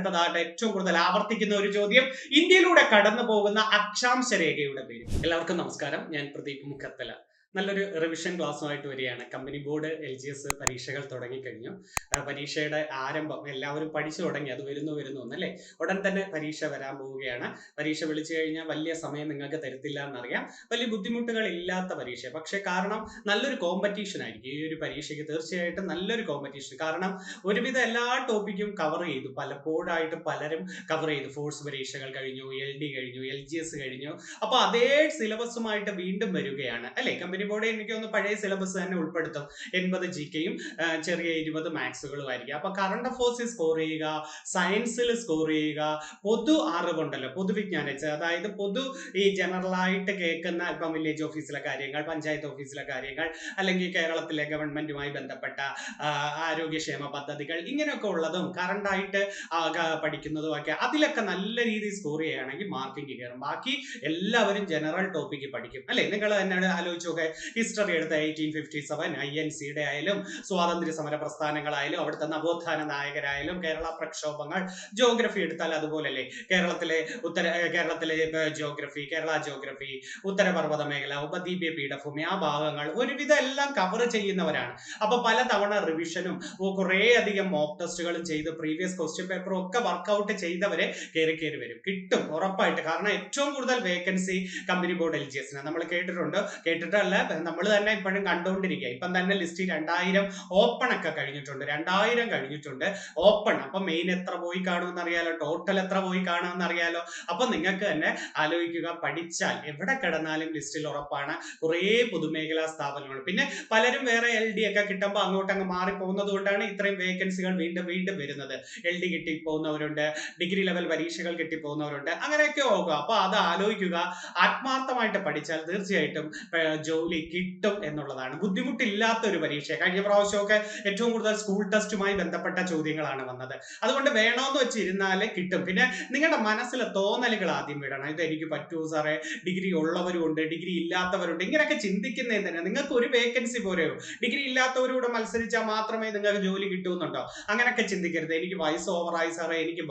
അടുത്തതായിട്ട് ഏറ്റവും കൂടുതൽ ആവർത്തിക്കുന്ന ഒരു ചോദ്യം, ഇന്ത്യയിലൂടെ കടന്നു പോകുന്ന അക്ഷാംശ രേഖയുടെ പേര്. എല്ലാവർക്കും നമസ്കാരം, ഞാൻ പ്രദീപ് മുഖത്തല. നല്ലൊരു റിവിഷൻ ക്ലാസ്സുമായിട്ട് വരികയാണ്. കമ്പനി ബോർഡ് LGS പരീക്ഷകൾ തുടങ്ങിക്കഴിഞ്ഞു. പരീക്ഷയുടെ ആരംഭം എല്ലാവരും പഠിച്ചു തുടങ്ങി, അത് വരുന്നു എന്നല്ലേ. ഉടൻ തന്നെ പരീക്ഷ വരാൻ പോവുകയാണ്. പരീക്ഷ വിളിച്ചു കഴിഞ്ഞാൽ വലിയ സമയം നിങ്ങൾക്ക് തരത്തില്ല എന്നറിയാം. വലിയ ബുദ്ധിമുട്ടുകൾ ഇല്ലാത്ത പരീക്ഷ, പക്ഷെ കാരണം നല്ലൊരു കോമ്പറ്റീഷൻ ആയിരിക്കും ഈ ഒരു പരീക്ഷയ്ക്ക്. തീർച്ചയായിട്ടും നല്ലൊരു കോമ്പറ്റീഷൻ. കാരണം ഒരുവിധ എല്ലാ ടോപ്പിക്കും കവർ ചെയ്തു, പലപ്പോഴായിട്ട് പലരും കവർ ചെയ്തു. ഫോഴ്സ് പരീക്ഷകൾ കഴിഞ്ഞു, LD കഴിഞ്ഞു, LGS കഴിഞ്ഞു. അപ്പൊ അതേ സിലബസുമായിട്ട് വീണ്ടും വരികയാണ് അല്ലെ. കമ്പനി ബോർഡ് എനിക്ക് ഒന്ന് പഴയ സിലബസ് തന്നെ ഉൾപ്പെടുത്തും. 80 GKയും ചെറിയ 20 മാത്സുകളും ആയിരിക്കും. അപ്പൊ കറണ്ട് അഫയേഴ്സിൽ സ്കോർ ചെയ്യുക, സയൻസിൽ സ്കോർ ചെയ്യുക, പൊതു അറിവുണ്ടല്ലോ, പൊതുവിജ്ഞാനം, അതായത് പൊതു ഈ ജനറൽ ആയിട്ട് കേൾക്കുന്ന ഇപ്പം വില്ലേജ് ഓഫീസിലെ കാര്യങ്ങൾ, പഞ്ചായത്ത് ഓഫീസിലെ കാര്യങ്ങൾ, അല്ലെങ്കിൽ കേരളത്തിലെ ഗവൺമെന്റുമായി ബന്ധപ്പെട്ട ആരോഗ്യക്ഷേമ പദ്ധതികൾ, ഇങ്ങനെയൊക്കെ ഉള്ളതും കറണ്ടായിട്ട് പഠിക്കുന്നതും ഒക്കെ അതിലൊക്കെ നല്ല രീതിയിൽ സ്കോർ ചെയ്യുകയാണെങ്കിൽ മാർക്കിംഗ് കയറും. ബാക്കി എല്ലാവരും ജനറൽ ടോപ്പിക്ക് പഠിക്കും അല്ലെ. നിങ്ങൾ തന്നെ ആലോചിച്ച് നോക്കെ, ഹിസ്റ്ററി എടുത്ത 1857 INCയുടെ ആയാലും, സ്വാതന്ത്ര്യ സമര പ്രസ്ഥാനങ്ങളായാലും, അവിടുത്തെ നവോത്ഥാന നായകരായാലും, കേരള പ്രക്ഷോഭങ്ങൾ, ജോഗ്രഫി എടുത്താൽ അതുപോലല്ലേ. കേരളത്തിലെ ജോഗ്രഫി, കേരള ജോഗ്രഫി, ഉത്തരപർവ്വത മേഖല, ഉപദ്വീപീയ പീഠഭൂമി, ആ ഭാഗങ്ങൾ ഒരുവിധം എല്ലാം കവർ ചെയ്യുന്നവരാണ്. അപ്പൊ പലതവണ റിവിഷനും കുറേ അധികം മോക്ക് ടെസ്റ്റുകളും ചെയ്ത് പ്രീവിയസ് ക്വസ്റ്റ്യൻ പേപ്പറും ഒക്കെ വർക്ക്ഔട്ട് ചെയ്തവരെ കയറി വരും, കിട്ടും ഉറപ്പായിട്ട്. കാരണം ഏറ്റവും കൂടുതൽ വേക്കൻസി കമ്പനി ബോർഡ് LGSന് നമ്മൾ കേട്ടിട്ടല്ല, നമ്മൾ തന്നെ ഇപ്പോഴും കണ്ടുകൊണ്ടിരിക്കുക. ഇപ്പം തന്നെ ലിസ്റ്റ് 2000 ഓപ്പൺ ഒക്കെ കഴിഞ്ഞിട്ടുണ്ട്, 2000 കഴിഞ്ഞിട്ടുണ്ട് ഓപ്പൺ. അപ്പൊ മെയിൻ എത്ര പോയി കാണുമെന്ന് അറിയാലോ, ടോട്ടൽ എത്ര പോയി കാണുമെന്ന് അറിയാലോ. അപ്പൊ നിങ്ങൾക്ക് തന്നെ ആലോചിക്കുക, പഠിച്ചാൽ എവിടെ കിടന്നാലും ലിസ്റ്റിൽ ഉറപ്പാണ്. കുറേ പൊതുമേഖലാ സ്ഥാപനങ്ങൾ, പിന്നെ പലരും വേറെ LD ഒക്കെ കിട്ടുമ്പോൾ അങ്ങോട്ടങ്ങ് മാറി പോകുന്നത് കൊണ്ടാണ് ഇത്രയും വേക്കൻസികൾ വീണ്ടും വരുന്നത്. LD കിട്ടിപ്പോകുന്നവരുണ്ട്, ഡിഗ്രി ലെവൽ പരീക്ഷകൾ കിട്ടിപ്പോകുന്നവരുണ്ട്, അങ്ങനെയൊക്കെ പോകുക. അപ്പൊ അത് ആലോചിക്കുക, ആത്മാർത്ഥമായിട്ട് പഠിച്ചാൽ തീർച്ചയായിട്ടും ജോലി കിട്ടും എന്നുള്ളതാണ്. ബുദ്ധിമുട്ടില്ലാത്ത ഒരു പരീക്ഷ. കഴിഞ്ഞ പ്രാവശ്യമൊക്കെ ഏറ്റവും കൂടുതൽ സ്കൂൾ ടെസ്റ്റുമായി ബന്ധപ്പെട്ട ചോദ്യങ്ങളാണ് വന്നത്. അതുകൊണ്ട് വേണമെന്ന് വെച്ചിരുന്നാലേ കിട്ടും. പിന്നെ നിങ്ങളുടെ മനസ്സിലെ തോന്നലുകൾ ആദ്യം വിടണം. ഇത് എനിക്ക് പറ്റുമോ സാറേ, ഡിഗ്രി ഉള്ളവരുണ്ട്, ഡിഗ്രി ഇല്ലാത്തവരുണ്ട്, ഇങ്ങനെയൊക്കെ ചിന്തിക്കുന്നതിന് തന്നെ നിങ്ങൾക്ക് ഒരു വേക്കൻസി പോരെയോ. ഡിഗ്രി ഇല്ലാത്തവരോട് മത്സരിച്ചാൽ മാത്രമേ നിങ്ങൾക്ക് ജോലി കിട്ടുമെന്നുണ്ടോ? അങ്ങനെയൊക്കെ ചിന്തിക്കരുത്. എനിക്ക് വയസ്സ് ഓവറായി സാറേ, എനിക്ക്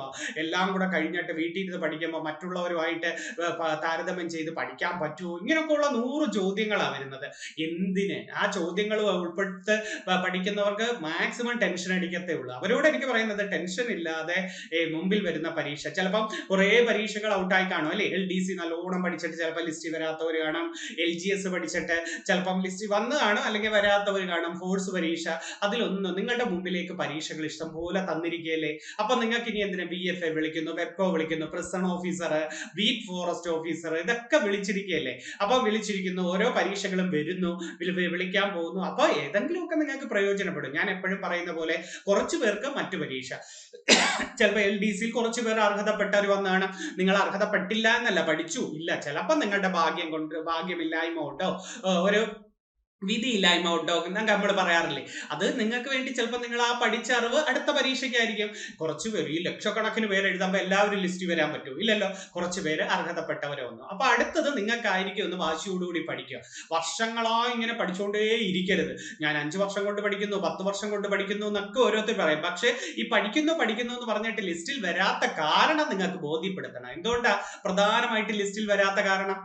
എല്ലാം കൂടെ കഴിഞ്ഞിട്ട് വീട്ടിൽ ഇരുന്ന് പഠിക്കുമ്പോൾ മറ്റുള്ളവരുമായിട്ട് താരതമ്യം ചെയ്ത് പഠിക്കാൻ പറ്റുമോ? ഇങ്ങനെയൊക്കെ ഉള്ള 100 ചോദ്യങ്ങളാണ് വരുന്നത്. എന്തിന്? ആ ചോദ്യങ്ങൾ ഉൾപ്പെടുത്ത് പഠിക്കുന്നവർക്ക് മാക്സിമം ടെൻഷൻ അടിക്കത്തേ ഉള്ളൂ. അവരോട് എനിക്ക് പറയുന്നത്, ടെൻഷൻ ഇല്ലാതെ മുമ്പിൽ വരുന്ന പരീക്ഷ, ചിലപ്പം കുറെ പരീക്ഷകൾ ഔട്ടായി കാണും അല്ലെ. LDC നല്ലോണം പഠിച്ചിട്ട് ചിലപ്പോൾ ലിസ്റ്റിൽ വരാത്തവർ കാണും, LGS പഠിച്ചിട്ട് ചിലപ്പം ലിസ്റ്റിൽ വന്ന് കാണും, അല്ലെങ്കിൽ വരാത്തവർ കാണും. ഫോഴ്സ് പരീക്ഷ, അതിലൊന്നും നിങ്ങളുടെ മുമ്പിലേക്ക് പരീക്ഷകൾ ഇഷ്ടം പോലെ തന്നിരിക്കുകയല്ലേ. അപ്പൊ നിങ്ങൾക്ക് ഇനി എന്തിനാ BFA വിളിക്കുന്നു, വെബ്കോ വിളിക്കുന്നു, prison officer, beat forest officer, ഇതൊക്കെ വിളിച്ചിരിക്കുകയല്ലേ. അപ്പൊ വിളിച്ചിരിക്കുന്നു, ഓരോ പരീക്ഷകളും വരുന്നു, വിളിക്കാൻ പോകുന്നു. അപ്പൊ ഏതെങ്കിലുമൊക്കെ നിങ്ങൾക്ക് പ്രയോജനപ്പെടും. ഞാൻ എപ്പോഴും പറയുന്ന പോലെ, കുറച്ചു പേർക്ക് മറ്റു പരീക്ഷ, ചിലപ്പോൾ LDCയിൽ കുറച്ചു പേർ അർഹതപ്പെട്ടവർ വന്നാണ്. നിങ്ങൾ അർഹതപ്പെട്ടില്ല എന്നല്ല, പഠിച്ചു ഇല്ല, ചിലപ്പോൾ നിങ്ങളുടെ ഭാഗ്യമില്ലായ്മ കൊണ്ടോ ഒരു വിധിയില്ലായ്മ ഉണ്ടോ എന്നൊക്കെ നമ്മൾ പറയാറില്ലേ. അത് നിങ്ങൾക്ക് വേണ്ടി ചിലപ്പോൾ നിങ്ങൾ ആ പഠിച്ച അറിവ് അടുത്ത പരീക്ഷയ്ക്കായിരിക്കും. കുറച്ച് പേര്, ഈ ലക്ഷക്കണക്കിന് പേര് എഴുതുമ്പോൾ എല്ലാവരും ലിസ്റ്റ് വരാൻ പറ്റും ഇല്ലല്ലോ. കുറച്ച് പേര് അർഹതപ്പെട്ടവരെ വന്നു. അപ്പൊ അടുത്തത് നിങ്ങൾക്കായിരിക്കും ഒന്ന് വാശിയോടുകൂടി പഠിക്കുക. വർഷങ്ങളായി ഇങ്ങനെ പഠിച്ചുകൊണ്ടേ ഇരിക്കരുത്. ഞാൻ 5 വർഷം കൊണ്ട് പഠിക്കുന്നു, 10 വർഷം കൊണ്ട് പഠിക്കുന്നു എന്നൊക്കെ ഓരോരുത്തർ പറയും. പക്ഷെ ഈ പഠിക്കുന്നു എന്ന് പറഞ്ഞിട്ട് ലിസ്റ്റിൽ വരാത്ത കാരണം നിങ്ങൾക്ക് ബോധ്യപ്പെടുത്തണം. എന്തുകൊണ്ടാ പ്രധാനമായിട്ട് ലിസ്റ്റിൽ വരാത്ത കാരണം?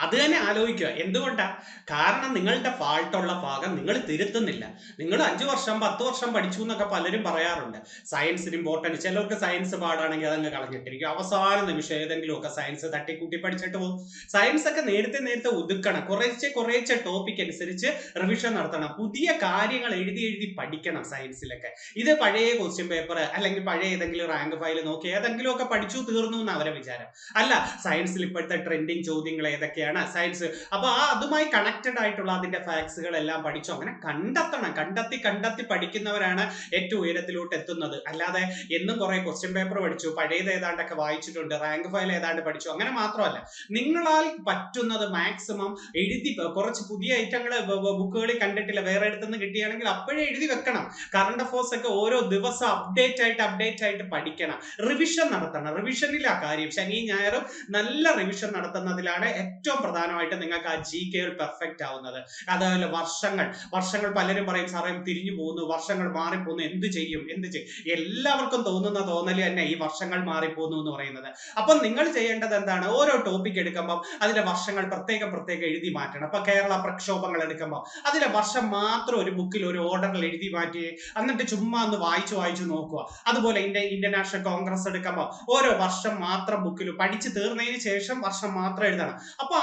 അത് തന്നെ ആലോചിക്കുക. എന്തുകൊണ്ടാ? കാരണം നിങ്ങളുടെ ഫാൾട്ടുള്ള ഭാഗം നിങ്ങൾ തിരുത്തുന്നില്ല. നിങ്ങൾ 5 വർഷം 10 വർഷം പഠിച്ചു എന്നൊക്കെ പലരും പറയാറുണ്ട്. സയൻസിന് ഇമ്പോർട്ടൻസ്, ചിലർക്ക് സയൻസ് പാടാണെങ്കിൽ അതങ്ങ് കളഞ്ഞിട്ടിരിക്കും. അവസാന നിമിഷം ഏതെങ്കിലുമൊക്കെ സയൻസ് തട്ടിക്കൂട്ടി പഠിച്ചിട്ട് പോകും. സയൻസ് ഒക്കെ നേരത്തെ ഒതുക്കണം. കുറേശ്ശെ ടോപ്പിക് അനുസരിച്ച് റിവിഷൻ നടത്തണം. പുതിയ കാര്യങ്ങൾ എഴുതി പഠിക്കണം സയൻസിലൊക്കെ. ഇത് പഴയ ക്വസ്റ്റ്യൻ പേപ്പർ അല്ലെങ്കിൽ പഴയ ഏതെങ്കിലും റാങ്ക് ഫയൽ നോക്കി ഏതെങ്കിലുമൊക്കെ പഠിച്ചു തീർന്നു എന്ന് അവരെ വിചാരം. അല്ല, സയൻസിൽ ഇപ്പോഴത്തെ ട്രെൻഡിങ് ചോദ്യങ്ങൾ ഏതൊക്കെയാണ് സയൻസ്, അപ്പൊ അതുമായി കണക്റ്റഡ് ആയിട്ടുള്ള അതിന്റെ ഫാക്സുകൾ എല്ലാം പഠിച്ചു. അങ്ങനെ കണ്ടെത്തി പഠിക്കുന്നവരാണ് ഏറ്റവും ഉയരത്തിലോട്ട് എത്തുന്നത്. അല്ലാതെ എന്നും കുറെ ക്വസ്റ്റ്യൻ പേപ്പർ പഠിച്ചു, പഴയത് ഏതാണ്ടൊക്കെ വായിച്ചിട്ടുണ്ട്, റാങ്ക് ഫയൽ ഏതാണ്ട് പഠിച്ചു, അങ്ങനെ മാത്രമല്ല. നിങ്ങളാൽ പറ്റുന്നത് മാക്സിമം എഴുതി, കുറച്ച് പുതിയ ഐറ്റങ്ങൾ ബുക്കുകളിൽ കണ്ടിട്ടില്ല, വേറെ അടുത്തുനിന്ന് കിട്ടിയാണെങ്കിൽ അപ്പോഴേ എഴുതി വെക്കണം. കറണ്ട് അഫയേഴ്സ് ഒക്കെ ഓരോ ദിവസം അപ്ഡേറ്റ് ആയിട്ട് പഠിക്കണം. റിവിഷൻ നടത്തണം. റിവിഷനിൽ ആ കാര്യം, ശനി ഞായറും നല്ല റിവിഷൻ നടത്തുന്നതിലാണ് ഏറ്റവും ഏറ്റവും പ്രധാനമായിട്ട് നിങ്ങൾക്ക് ആ GK പെർഫെക്റ്റ് ആവുന്നത്. അതുപോലെ വർഷങ്ങൾ പലരും പറയും സാറേ തിരിഞ്ഞു പോകുന്നു, വർഷങ്ങൾ മാറിപ്പോകുന്നു, എന്ത് ചെയ്യും. എല്ലാവർക്കും തോന്നുന്ന തോന്നൽ തന്നെ ഈ വർഷങ്ങൾ മാറിപ്പോകുന്നു എന്ന് പറയുന്നത്. അപ്പം നിങ്ങൾ ചെയ്യേണ്ടത് എന്താണ്, ഓരോ ടോപ്പിക് എടുക്കുമ്പോൾ അതിലെ വർഷങ്ങൾ പ്രത്യേകം എഴുതി മാറ്റണം. ഇപ്പൊ കേരള പ്രക്ഷോഭങ്ങൾ എടുക്കുമ്പോൾ അതിലെ വർഷം മാത്രം ഒരു ബുക്കിൽ ഒരു ഓർഡറിൽ എഴുതി മാറ്റി എന്നിട്ട് ചുമ്മാ ഒന്ന് വായിച്ചു നോക്കുക. അതുപോലെ ഇന്ത്യൻ നാഷണൽ കോൺഗ്രസ് എടുക്കുമ്പോൾ ഓരോ വർഷം മാത്രം ബുക്കിൽ പഠിച്ചു തീർന്നതിന് ശേഷം വർഷം മാത്രം എഴുതണം. അപ്പൊ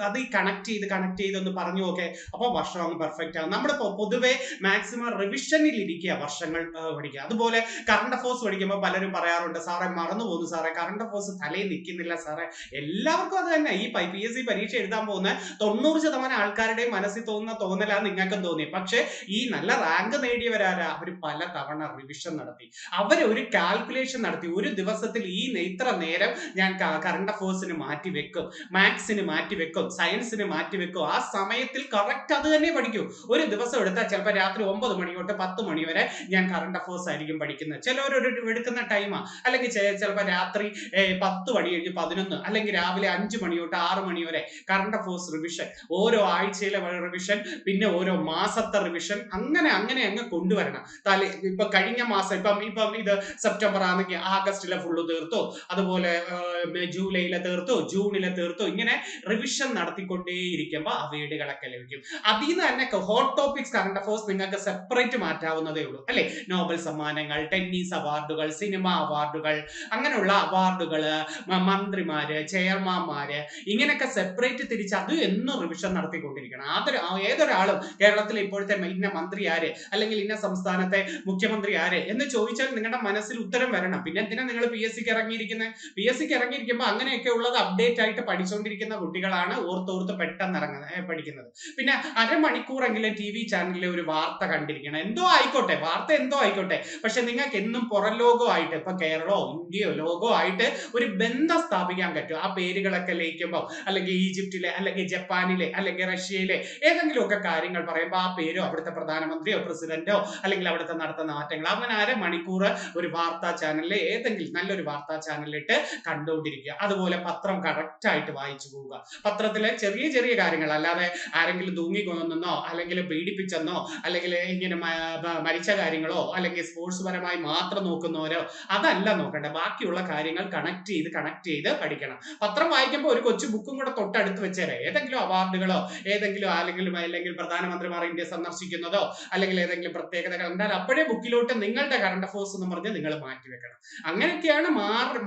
അത് കണക്ട് ചെയ്ത് ഒന്ന് പറഞ്ഞു നോക്കെ. അപ്പൊ വർഷം അങ്ങ് പെർഫെക്റ്റ് ആകും. നമ്മൾ പൊതുവെ മാക്സിമം റിവിഷനിൽ ഇരിക്കുക, വർഷങ്ങൾ പഠിക്കുക. അതുപോലെ കറണ്ട് അഫയേഴ്സ് പഠിക്കുമ്പോൾ പലരും പറയാറുണ്ട് സാറേ മറന്നു പോകുന്നു സാറേ, കറണ്ട് അഫയേഴ്സ് തലയിൽ നിൽക്കുന്നില്ല സാറേ. എല്ലാവർക്കും അത് തന്നെ. ഈ PSC പരീക്ഷ എഴുതാൻ പോകുന്ന 90% ആൾക്കാരുടെയും മനസ്സിൽ തോന്നുന്ന തോന്നലാണ് നിങ്ങൾക്കും തോന്നി. പക്ഷെ ഈ നല്ല റാങ്ക് നേടിയവരാരാ, അവർ പല തവണ റിവിഷൻ നടത്തി, അവര് ഒരു കാൽക്കുലേഷൻ നടത്തി. ഒരു ദിവസത്തിൽ ഇത്ര നേരം ഞാൻ കറണ്ട് അഫയേഴ്സിന് മാറ്റി വെക്കും, മാത്സിന് മാറ്റി വെക്കും, സയൻസിന് മാറ്റി വെക്കും. ആ സമയത്തിൽ കറക്റ്റ് അത് തന്നെ പഠിക്കും. ഒരു ദിവസം എടുത്താൽ ചിലപ്പോൾ രാത്രി 9 മണി തൊട്ട് 10 മണി വരെ ഞാൻ കറണ്ട് അഫയേഴ്സ് ആയിരിക്കും പഠിക്കുന്നത്. ചിലവർ എടുക്കുന്ന ടൈമാ. അല്ലെങ്കിൽ ചിലപ്പോൾ രാത്രി 10 മണി കഴിഞ്ഞ് 11, അല്ലെങ്കിൽ രാവിലെ 5 മണി തൊട്ട് 6 മണി വരെ കറണ്ട് അഫയേഴ്സ് റിവിഷൻ. ഓരോ ആഴ്ചയിലെ റിവിഷൻ, പിന്നെ ഓരോ മാസത്തെ റിവിഷൻ, അങ്ങനെ അങ്ങ് കൊണ്ടുവരണം. ഇപ്പൊ കഴിഞ്ഞ മാസം ഇപ്പം ഇത് സെപ്റ്റംബർ ആണെങ്കിൽ ആഗസ്റ്റിലെ ഫുള്ള് തീർത്തു, അതുപോലെ ജൂലൈയിലെ തീർത്തു, ജൂണിലെ തീർത്തു. ഇങ്ങനെ റിവിഷൻ നടത്തിക്കൊണ്ടേയിരിക്കുമ്പോൾ ആ വീടുകളൊക്കെ ലഭിക്കും. അതിൽ നിന്ന് തന്നെ ഹോട്ട് ടോപ്പിക്സ് കറണ്ട് അഫയേഴ്സ് നിങ്ങൾക്ക് സെപ്പറേറ്റ് മാറ്റാവുന്നതേ ഉള്ളൂ അല്ലെ. നോബൽ സമ്മാനങ്ങൾ, ടെന്നീസ് അവാർഡുകൾ, സിനിമ അവാർഡുകൾ, അങ്ങനെയുള്ള അവാർഡുകള്, മന്ത്രിമാര്, ചെയർമാൻമാര്, ഇങ്ങനെയൊക്കെ സെപ്പറേറ്റ് തിരിച്ച് അത് എന്നും റിവിഷൻ നടത്തിക്കൊണ്ടിരിക്കണം. ഏതൊരാളും കേരളത്തിലെ ഇപ്പോഴത്തെ ഇന്ന മന്ത്രി ആര്, അല്ലെങ്കിൽ ഇന്ന സംസ്ഥാനത്തെ മുഖ്യമന്ത്രി ആര് എന്ന് ചോദിച്ചാൽ നിങ്ങളുടെ മനസ്സിൽ ഉത്തരം വരണം. പിന്നെ എന്തിനാ നിങ്ങൾ PSCക്ക് ഇറങ്ങിയിരിക്കുന്നത്? PSCക്ക് ഇറങ്ങിയിരിക്കുമ്പോൾ അങ്ങനെയൊക്കെ ഉള്ളത് അപ്ഡേറ്റ് ആയിട്ട് പഠിച്ചുകൊണ്ടിരിക്കുന്ന കുട്ടികളാണ് ഓർത്തോർത്ത് പെട്ടെന്ന് പഠിക്കുന്നത്. പിന്നെ അരമണിക്കൂറെങ്കിലും TV ചാനലിലെ ഒരു വാർത്ത കണ്ടിരിക്കണം. വാർത്ത എന്തോ ആയിക്കോട്ടെ, പക്ഷെ നിങ്ങൾക്ക് എന്നും പുറം ലോകമായിട്ട്, ഇപ്പൊ കേരളമോ ഇന്ത്യയോ ലോകോ ആയിട്ട് ഒരു ബന്ധം സ്ഥാപിക്കാൻ പറ്റും. ആ പേരുകളൊക്കെ ലയിക്കുമ്പോൾ, അല്ലെങ്കിൽ ഈജിപ്തിലെ, അല്ലെങ്കിൽ ജപ്പാനിലെ, അല്ലെങ്കിൽ റഷ്യയിലെ ഏതെങ്കിലുമൊക്കെ കാര്യങ്ങൾ പറയുമ്പോൾ ആ പേരോ അവിടുത്തെ പ്രധാനമന്ത്രിയോ പ്രസിഡന്റോ അല്ലെങ്കിൽ അവിടുത്തെ നടത്തുന്ന മാറ്റങ്ങൾ, അങ്ങനെ അരമണിക്കൂർ ഒരു വാർത്താ ചാനലിൽ, ഏതെങ്കിലും നല്ലൊരു വാർത്താ ചാനലിലിട്ട് കണ്ടുകൊണ്ടിരിക്കുക. അതുപോലെ പത്രം കറക്റ്റ് ആയിട്ട് വായിച്ചു പോവുക. പത്രത്തിലെ ചെറിയ കാര്യങ്ങൾ, അല്ലാതെ ആരെങ്കിലും തൂങ്ങിക്കൊന്നെന്നോ അല്ലെങ്കിൽ പീഡിപ്പിച്ചെന്നോ അല്ലെങ്കിൽ ഇങ്ങനെ മരിച്ച കാര്യങ്ങളോ അല്ലെങ്കിൽ സ്പോർട്സ് പരമായി മാത്രം നോക്കുന്നവരോ അതല്ല നോക്കണ്ട. ബാക്കിയുള്ള കാര്യങ്ങൾ കണക്ട് ചെയ്ത് പഠിക്കണം. പത്രം വായിക്കുമ്പോൾ ഒരു കൊച്ചു ബുക്കും കൂടെ തൊട്ടടുത്ത് വെച്ചേരെ. ഏതെങ്കിലും അവാർഡുകളോ അല്ലെങ്കിൽ പ്രധാനമന്ത്രിമാർ ഇന്ത്യ സന്ദർശിക്കുന്നതോ അല്ലെങ്കിൽ ഏതെങ്കിലും പ്രത്യേകത കണ്ടാൽ അപ്പോഴേ ബുക്കിലോട്ട് നിങ്ങളുടെ കറണ്ട് അഫയേഴ്സ് എന്ന് പറഞ്ഞ് നിങ്ങൾ മാറ്റി വെക്കണം. അങ്ങനെയൊക്കെയാണ്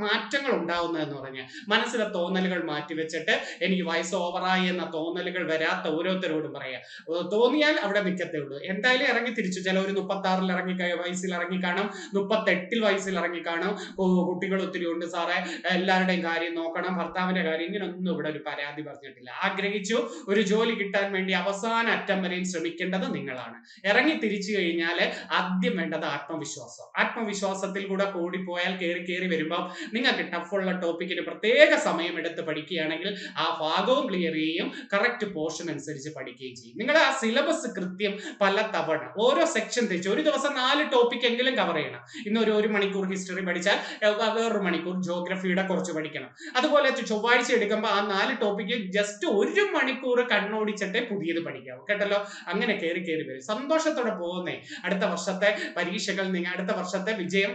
മാറ്റങ്ങൾ ഉണ്ടാവുന്നത് എന്ന് പറഞ്ഞാൽ മനസ്സിലെ തോന്നലുകൾ മാറ്റിവെച്ചിട്ട് എനിക്ക് വയസ്സ് ഓവറായി എന്ന തോന്നലുകൾ വരാത്ത ഓരോരുത്തരോടും പറയാം. തോന്നിയാൽ അവിടെ നിൽക്കത്തേ ഉള്ളൂ. എന്തായാലും ഇറങ്ങി തിരിച്ചു. ചിലവർ 36 വയസ്സിൽ ഇറങ്ങിക്കാണും, 38 വയസ്സിൽ ഇറങ്ങിക്കാണും. കുട്ടികൾ ഒത്തിരി ഉണ്ട് സാറേ, എല്ലാവരുടെയും കാര്യം നോക്കണം, ഭർത്താവിന്റെ കാര്യം, ഇങ്ങനൊന്നും ഇവിടെ ഒരു പരാതി പറഞ്ഞിട്ടില്ല. ആഗ്രഹിച്ചു ഒരു ജോലി കിട്ടാൻ വേണ്ടി അവസാന അറ്റം വരെയും ശ്രമിക്കേണ്ടത് നിങ്ങളാണ്. ഇറങ്ങി തിരിച്ചു കഴിഞ്ഞാൽ ആദ്യം വേണ്ടത് ആത്മവിശ്വാസത്തിൽ കൂടെ കൂടിപ്പോയാൽ കയറി വരുമ്പോൾ നിങ്ങൾക്ക് ടഫുള്ള ടോപ്പിക്കിന് പ്രത്യേക സമയം എടുത്ത് പഠിക്കുകയാണെങ്കിൽ ആ ഭാഗവും ക്ലിയർ ചെയ്യും, കറക്റ്റ് പോർഷൻ അനുസരിച്ച് പഠിക്കുകയും ചെയ്യും. നിങ്ങൾ ആ സിലബസ് കൃത്യം പല തവണ ഓരോ സെക്ഷൻ തിരിച്ച് ഒരു ദിവസം 4 ടോപ്പിക് എങ്കിലും കവർ ചെയ്യണം. ഇന്ന് ഒരു മണിക്കൂർ ഹിസ്റ്ററി പഠിച്ചാൽ വേറൊരു മണിക്കൂർ ജോഗ്രഫിയുടെ കുറച്ച് പഠിക്കണം. അതുപോലെ ചൊവ്വാഴ്ച എടുക്കുമ്പോൾ ആ 4 ടോപ്പിക്ക് ജസ്റ്റ് 1 മണിക്കൂർ കണ്ണോടിച്ചിട്ടേ പുതിയത് പഠിക്കാവൂ. കേട്ടല്ലോ? അങ്ങനെ കയറി വരും. സന്തോഷത്തോടെ പോകുന്നേ. അടുത്ത വർഷത്തെ പരീക്ഷകൾ, അടുത്ത വർഷത്തെ വിജയം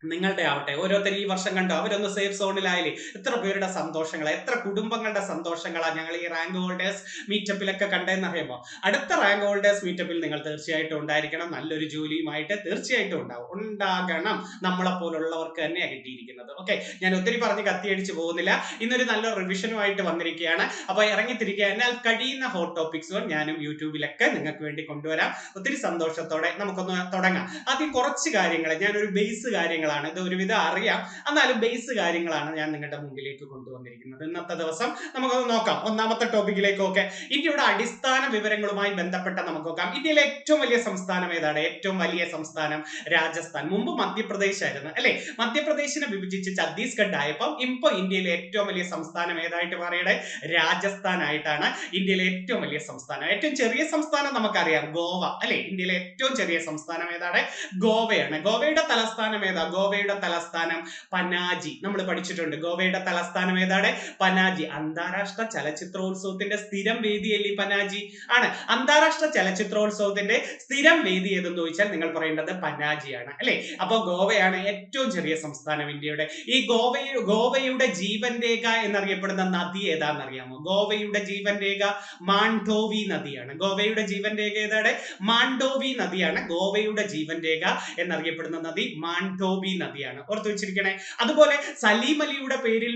നിങ്ങളുടെ ആവട്ടെ. ഓരോരുത്തർ ഈ വർഷം കണ്ടോ അവരൊന്ന് സേഫ് സോണിലായില്ലേ? എത്ര പേരുടെ സന്തോഷങ്ങളാണ്, എത്ര കുടുംബങ്ങളുടെ സന്തോഷങ്ങളാണ് ഞങ്ങൾ ഈ റാങ്ക് ഹോൾഡേഴ്സ് മീറ്റപ്പിലൊക്കെ കണ്ടതെന്ന് അറിയുമ്പോൾ അടുത്ത റാങ്ക് ഹോൾഡേഴ്സ് മീറ്റപ്പിൽ നിങ്ങൾ തീർച്ചയായിട്ടും ഉണ്ടായിരിക്കണം. നല്ലൊരു ജോലിയുമായിട്ട് തീർച്ചയായിട്ടും ഉണ്ടാകണം. നമ്മളെ പോലുള്ളവർക്ക് തന്നെയാണ് കിട്ടിയിരിക്കുന്നത്. ഓക്കെ, ഞാൻ ഒത്തിരി പറഞ്ഞ് കത്തിയടിച്ച് പോകുന്നില്ല. ഇന്നൊരു നല്ല റിവിഷനുമായിട്ട് വന്നിരിക്കുകയാണ്. അപ്പൊ ഇറങ്ങിത്തിരിക്കുക. എന്നാൽ കഴിയുന്ന ഹോട്ട് ടോപ്പിക്സുകൾ ഞാനും യൂട്യൂബിലൊക്കെ നിങ്ങൾക്ക് വേണ്ടി കൊണ്ടുവരാം. ഒത്തിരി സന്തോഷത്തോടെ നമുക്കൊന്ന് തുടങ്ങാം. ആദ്യം കുറച്ച് കാര്യങ്ങൾ, ഞാനൊരു ബേസ് കാര്യങ്ങൾ, ഇത് ഒരുവിധം അറിയാം, എന്നാലും ബേസ് കാര്യങ്ങളാണ് ഞാൻ നിങ്ങളുടെ മുമ്പിലേക്ക് കൊണ്ടുവന്നിരിക്കുന്നത്. ഇന്നത്തെ ദിവസം നമുക്കൊന്ന് നോക്കാം. ഒന്നാമത്തെ ടോപ്പിക്കിലേക്കൊക്കെ ഇന്ത്യയുടെ അടിസ്ഥാന വിവരങ്ങളുമായി ബന്ധപ്പെട്ട നമുക്ക് നോക്കാം. ഇന്ത്യയിലെ ഏറ്റവും വലിയ സംസ്ഥാനം ഏതാണ്? ഏറ്റവും വലിയ സംസ്ഥാനം രാജസ്ഥാൻ. മുമ്പ് മധ്യപ്രദേശ് ആയിരുന്നു അല്ലെ? മധ്യപ്രദേശിനെ വിഭജിച്ച് ഛത്തീസ്ഗഡ് ആയപ്പോൾ ഇപ്പൊ ഇന്ത്യയിലെ ഏറ്റവും വലിയ സംസ്ഥാനം ഏതായിട്ട് മാറിയത്? രാജസ്ഥാൻ ആയിട്ടാണ് ഇന്ത്യയിലെ ഏറ്റവും വലിയ സംസ്ഥാനം. ഏറ്റവും ചെറിയ സംസ്ഥാനം നമുക്കറിയാം, ഗോവ അല്ലെ? ഇന്ത്യയിലെ ഏറ്റവും ചെറിയ സംസ്ഥാനം ഏതാണ്? ഗോവയാണ്. ഗോവയുടെ തലസ്ഥാനം ഏതാ? ഗോവയുടെ തലസ്ഥാനം പനാജി. നമ്മൾ പഠിച്ചിട്ടുണ്ട്. ഗോവയുടെ തലസ്ഥാനം ഏതാണ്? പനാജി. അന്താരാഷ്ട്ര ചലച്ചിത്രോത്സവത്തിന്റെ സ്ഥിരം വേദിയല്ലേ പനാജി? ആണ്. അന്താരാഷ്ട്ര ചലച്ചിത്രോത്സവത്തിന്റെ സ്ഥിരം വേദി ഏതെന്ന് ചോദിച്ചാൽ നിങ്ങൾ പറയേണ്ടത് പനാജിയാണ് അല്ലെ. അപ്പൊ ഗോവയാണ് ഏറ്റവും ചെറിയ സംസ്ഥാനം ഇന്ത്യയുടെ. ഈ ഗോവയുടെ ജീവൻ രേഖ എന്നറിയപ്പെടുന്ന നദി ഏതാണെന്നറിയാമോ? ഗോവയുടെ ജീവൻ രേഖ മാണ്ഡോവി നദിയാണ്. ഗോവയുടെ ജീവൻ രേഖ ഏതാണ്? മാണ്ഡോവി നദിയാണ്. ഗോവയുടെ ജീവൻ രേഖ എന്നറിയപ്പെടുന്ന നദി മാണ്ഡോവി നദിയാണ്. ഓർത്തു വെച്ചിരിക്കണേ. അതുപോലെ സലീം അലിയുടെ പേരിൽ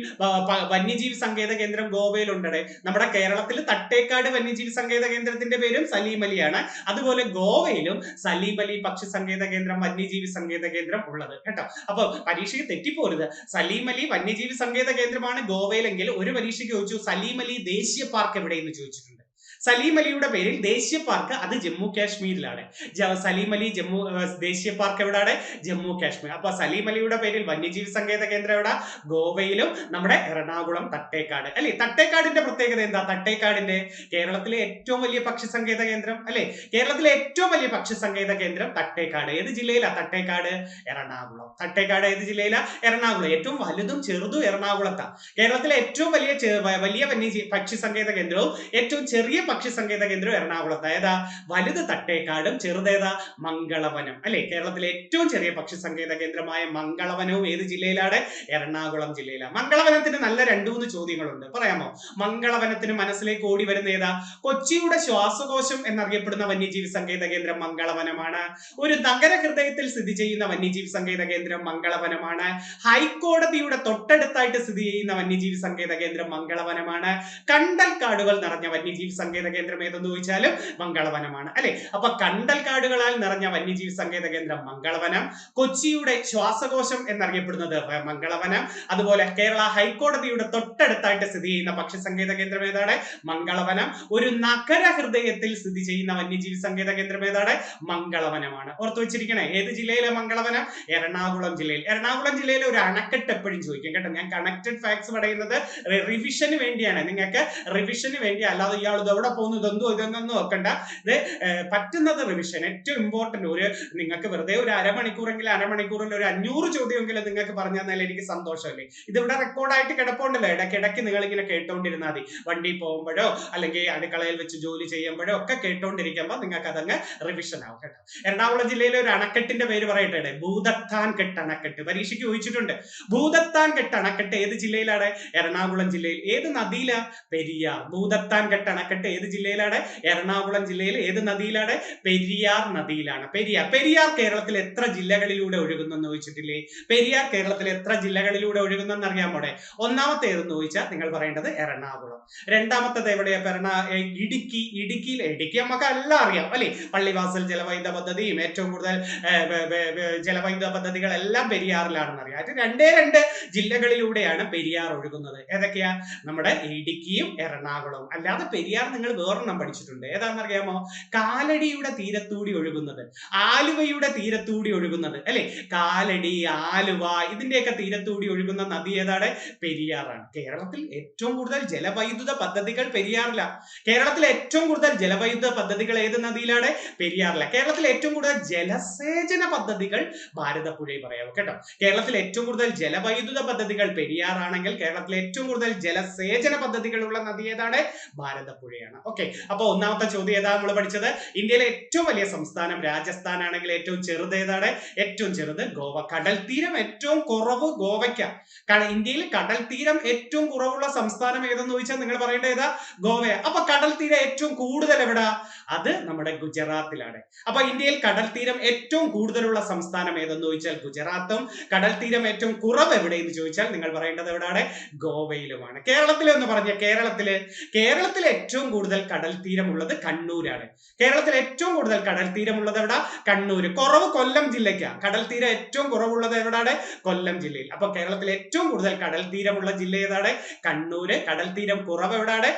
വന്യജീവി സങ്കേത കേന്ദ്രം ഗോവയിലുണ്ട്. നമ്മുടെ കേരളത്തിൽ തട്ടേക്കാട് വന്യജീവി സങ്കേത കേന്ദ്രത്തിന്റെ പേരും സലീം അലിയാണ്. അതുപോലെ ഗോവയിലും സലീം അലി പക്ഷി സങ്കേത കേന്ദ്രം, വന്യജീവി സങ്കേത കേന്ദ്രം ഉള്ളത് കേട്ടോ. അപ്പൊ പരീക്ഷയ്ക്ക് തെറ്റിപ്പോരുത്. സലീം അലി വന്യജീവി സങ്കേത കേന്ദ്രമാണ് ഗോവയിലെങ്കിൽ ഒരു പരീക്ഷയ്ക്ക് ചോദിച്ചു സലീം അലി ദേശീയ പാർക്ക് എവിടെയെന്ന് ചോദിച്ചിട്ടുണ്ട്. സലീം അലിയുടെ പേരിൽ ദേശീയ പാർക്ക് അത് ജമ്മു കാശ്മീരിലാണ്. സലീം അലി ദേശീയ പാർക്ക് എവിടെയാണ്? ജമ്മു കാശ്മീർ. അപ്പൊ സലീം അലിയുടെ പേരിൽ വന്യജീവി സങ്കേത കേന്ദ്രം എവിടെ? ഗോവയിലും നമ്മുടെ എറണാകുളം തട്ടേക്കാട് അല്ലെ. തട്ടേക്കാടിന്റെ പ്രത്യേകത എന്താ? തട്ടേക്കാടിന്റെ കേരളത്തിലെ ഏറ്റവും വലിയ പക്ഷി സങ്കേത കേന്ദ്രം അല്ലെ. കേരളത്തിലെ ഏറ്റവും വലിയ പക്ഷി സങ്കേത കേന്ദ്രം തട്ടേക്കാട്. ഏത് ജില്ലയിലാ? തട്ടേക്കാട് എറണാകുളം. തട്ടേക്കാട് ഏത് ജില്ലയിലാ? എറണാകുളം. ഏറ്റവും വലുതും ചെറുതും എറണാകുളത്താ. കേരളത്തിലെ ഏറ്റവും വലിയ വന്യജീവി പക്ഷി സങ്കേത കേന്ദ്രവും ഏറ്റവും ചെറിയ പക്ഷി സങ്കേത കേന്ദ്രം എറണാകുളത്ത്. ഏതാ? വലുത് തട്ടേക്കാടും ചെറുതേതാ? മംഗളവനം അല്ലെ. കേരളത്തിലെ ഏറ്റവും ചെറിയ പക്ഷി സങ്കേത കേന്ദ്രമായ മംഗളവനവും ഏത് ജില്ലയിലാണ്? എറണാകുളം ജില്ലയിലാണ്. മംഗളവനത്തിന് നല്ല 2-3 ചോദ്യങ്ങളുണ്ട്. പറയാമോ? മംഗളവനത്തിന് മനസ്സിലേക്ക് ഓടി വരുന്ന ഏതാ? കൊച്ചിയുടെ ശ്വാസകോശം എന്നറിയപ്പെടുന്ന വന്യജീവി സങ്കേത കേന്ദ്രം മംഗളവനമാണ്. ഒരു നഗര ഹൃദയത്തിൽ സ്ഥിതി ചെയ്യുന്ന വന്യജീവി സങ്കേത കേന്ദ്രം മംഗളവനമാണ്. ഹൈക്കോടതിയുടെ തൊട്ടടുത്തായിട്ട് സ്ഥിതി ചെയ്യുന്ന വന്യജീവി സങ്കേത കേന്ദ്രം മംഗളവനമാണ്. കണ്ടൽ കാടുകൾ നിറഞ്ഞ വന്യജീവി സങ്കേത കേന്ദ്രം ഏതെന്ന് ചോദിച്ചാലും മംഗളവനമാണ് അല്ലെ. അപ്പൊ കണ്ടൽ കാടുകളാൽ നിറഞ്ഞ വന്യജീവി സങ്കേത കേന്ദ്രം മംഗളവനം. കൊച്ചിയുടെ ശ്വാസകോശം എന്നറിയപ്പെടുന്നത് മംഗളവനം. അതുപോലെ കേരള ഹൈക്കോടതിയുടെ തൊട്ടടുത്തായിട്ട് സ്ഥിതി ചെയ്യുന്ന പക്ഷി സങ്കേത കേന്ദ്രം ഏതാണ്? മംഗളവനം. ഒരു നഗര ഹൃദയത്തിൽ സ്ഥിതി ചെയ്യുന്ന വന്യജീവി സങ്കേത കേന്ദ്രം ഏതാണ്? മംഗളവനമാണ്. ഓർത്തു വെച്ചിരിക്കണേ. ഏത് ജില്ലയിലെ മംഗളവനം? എറണാകുളം ജില്ലയിൽ. എറണാകുളം ജില്ലയിലെ ഒരു അണക്കെട്ട് എപ്പോഴും ചോദിക്കും കേട്ടോ. ഞാൻ കണക്റ്റഡ് ഫാക്ട്സ് പറയുന്നത് റിവിഷന് വേണ്ടിയാണ്. നിങ്ങൾക്ക് റിവിഷന് വേണ്ടി, അല്ലാതെ ഇയാൾ എവിടെ പോകുന്നു ഇതൊന്നും നോക്കണ്ട. ഇത് പറ്റുന്നത് റിവിഷൻ ഏറ്റവും ഇമ്പോർട്ടന്റ്. നിങ്ങൾക്ക് വെറുതെ ഒരു അരമണിക്കൂറിൽ ഒരു 500 ചോദ്യമെങ്കിലും നിങ്ങൾക്ക് പറഞ്ഞു തന്നാൽ എനിക്ക് സന്തോഷമല്ലേ. ഇതിവിടെ റെക്കോർഡായിട്ട് കിടപ്പുണ്ടല്ലോ. ഇടയ്ക്കിടയ്ക്ക് നിങ്ങൾ ഇങ്ങനെ കേട്ടോണ്ടിരുന്നാൽ മതി. വണ്ടി പോകുമ്പോഴോ അല്ലെങ്കിൽ അടുക്കളയിൽ വെച്ച് ജോലി ചെയ്യുമ്പോഴോ ഒക്കെ കേട്ടോണ്ടിരിക്കുമ്പോൾ നിങ്ങൾക്ക് അതങ്ങ് റിവിഷൻ ആവും കേട്ടോ. എറണാകുളം ജില്ലയിലെ ഒരു അണക്കെട്ടിന്റെ പേര് പറയട്ടെ. ഭൂതത്താൻ കെട്ട് അണക്കെട്ട്. പരീക്ഷയ്ക്ക് ചോദിച്ചിട്ടുണ്ട്. ഭൂതത്താൻ കെട്ട് അണക്കെട്ട് ഏത് ജില്ലയിലാണ്? എറണാകുളം ജില്ലയിൽ. ഏത് നദിയിലാ? പെരിയാർ. ഭൂതത്താൻ കെട്ട് അണക്കെട്ട് ഏത് ജില്ലയിലാണ്? എറണാകുളം ജില്ലയിൽ. ഏത് നദിയിലാണ്? പെരിയാർ നദിയിലാണ്. പെരിയാർ കേരളത്തിൽ എത്ര ജില്ലകളിലൂടെ ഒഴുകുന്നെന്ന് ചോദിച്ചിട്ടില്ലേ? പെരിയാർ കേരളത്തിൽ എത്ര ജില്ലകളിലൂടെ ഒഴുകുന്നെന്ന് അറിയാമോടെ? ഒന്നാമത്തെ ഏതെന്ന് ചോദിച്ചാൽ നിങ്ങൾ പറയേണ്ടത് എറണാകുളം. രണ്ടാമത്തത് എവിടെയാ? ഇടുക്കി നമുക്ക് എല്ലാം അറിയാം അല്ലെ. പള്ളിവാസൽ ജലവൈദ്യുത പദ്ധതിയും ഏറ്റവും കൂടുതൽ ജലവൈദ്യുത പദ്ധതികളെല്ലാം പെരിയാറിലാണെന്ന് അറിയാം. അത് 2 ജില്ലകളിലൂടെയാണ് പെരിയാർ ഒഴുകുന്നത്. ഏതൊക്കെയാ? നമ്മുടെ ഇടുക്കിയും എറണാകുളവും. അല്ലാതെ പെരിയാർ നിങ്ങൾ വേറൊരെണ്ണം പഠിച്ചിട്ടുണ്ട്. ഏതാണെന്നറിയാമോ? കാലടിയുടെ തീരത്തൂടി ഒഴുകുന്നത്, ആലുവയുടെ തീരത്തൂടി ഒഴുകുന്നത് അല്ലെ. കാലടി, ആലുവ ഇതിന്റെയൊക്കെ തീരത്തൂടി ഒഴുകുന്ന നദി ഏതാണ്? പെരിയാറാണ്. കേരളത്തിൽ ഏറ്റവും കൂടുതൽ ജലവൈദ്യുത പദ്ധതികൾ പെരിയാറിലാണ്. കേരളത്തിലെ ഏറ്റവും കൂടുതൽ ജലവൈദ്യുത പദ്ധതികൾ ഏത് നദിയിലാണ്? പെരിയാറിലാണ്. കേരളത്തിലെ ഏറ്റവും കൂടുതൽ ജലസേചന പദ്ധതികൾ ഭാരതപ്പുഴയിൽ പറയാമോ കേട്ടോ. കേരളത്തിൽ ഏറ്റവും കൂടുതൽ ജലവൈദ്യുത പദ്ധതികൾ പെരിയാറാണെങ്കിൽ കേരളത്തിലെ ഏറ്റവും കൂടുതൽ ജലസേചന പദ്ധതികളുള്ള നദി ഏതാണ്? ഭാരതപ്പുഴയാണ്. ഓക്കെ. അപ്പൊ ഒന്നാമത്തെ ചോദ്യം ഏതാണ് നമ്മൾ പഠിച്ചത്? ഇന്ത്യയിലെ ഏറ്റവും വലിയ സംസ്ഥാനം രാജസ്ഥാൻ ആണെങ്കിൽ ഏറ്റവും ചെറുത് ഏതാണ്? ഏറ്റവും ചെറുത് ഗോവ. കടൽ തീരം ഏറ്റവും കുറവ് ഗോവയ്ക്കാണ്. ഇന്ത്യയിൽ കടൽ തീരം ഏറ്റവും കുറവുള്ള സംസ്ഥാനം ഏതെന്ന് ചോദിച്ചാൽ നിങ്ങൾ പറയേണ്ടത് ഏതാ? ഗോവയാ. അപ്പൊ കടൽ തീരം ഏറ്റവും കൂടുതൽ എവിടാ? അത് നമ്മുടെ ഗുജറാത്തിലാണ്. അപ്പൊ ഇന്ത്യയിൽ കടൽ തീരം ഏറ്റവും കൂടുതലുള്ള സംസ്ഥാനം ഏതെന്ന് ചോദിച്ചാൽ ഗുജറാത്തും. കടൽ തീരം ഏറ്റവും കുറവ് എവിടെയെന്ന് ചോദിച്ചാൽ നിങ്ങൾ പറയേണ്ടത് എവിടെയാണ്? ഗോവയിലുമാണ്. കേരളത്തിലെ ഒന്ന് പറഞ്ഞ കേരളത്തിലെ ഏറ്റവും കൂടുതൽ കടൽ തീരമുള്ളത് കണ്ണൂരാണ്. കേരളത്തിൽ ഏറ്റവും കൂടുതൽ കടൽ തീരമുള്ളത് എവിടെ? കണ്ണൂർ. കുറവ് കൊല്ലം ജില്ലയ്ക്കാണ്. കടൽ തീരം ഏറ്റവും കുറവുള്ളത് എവിടെയാണ്? കൊല്ലം ജില്ലയിൽ. അപ്പൊ കേരളത്തിൽ ഏറ്റവും കൂടുതൽ കടൽ തീരമുള്ള ജില്ല ഏതാണ്? കണ്ണൂര്. കടൽ തീരം കുറവ് എവിടെയാണ്?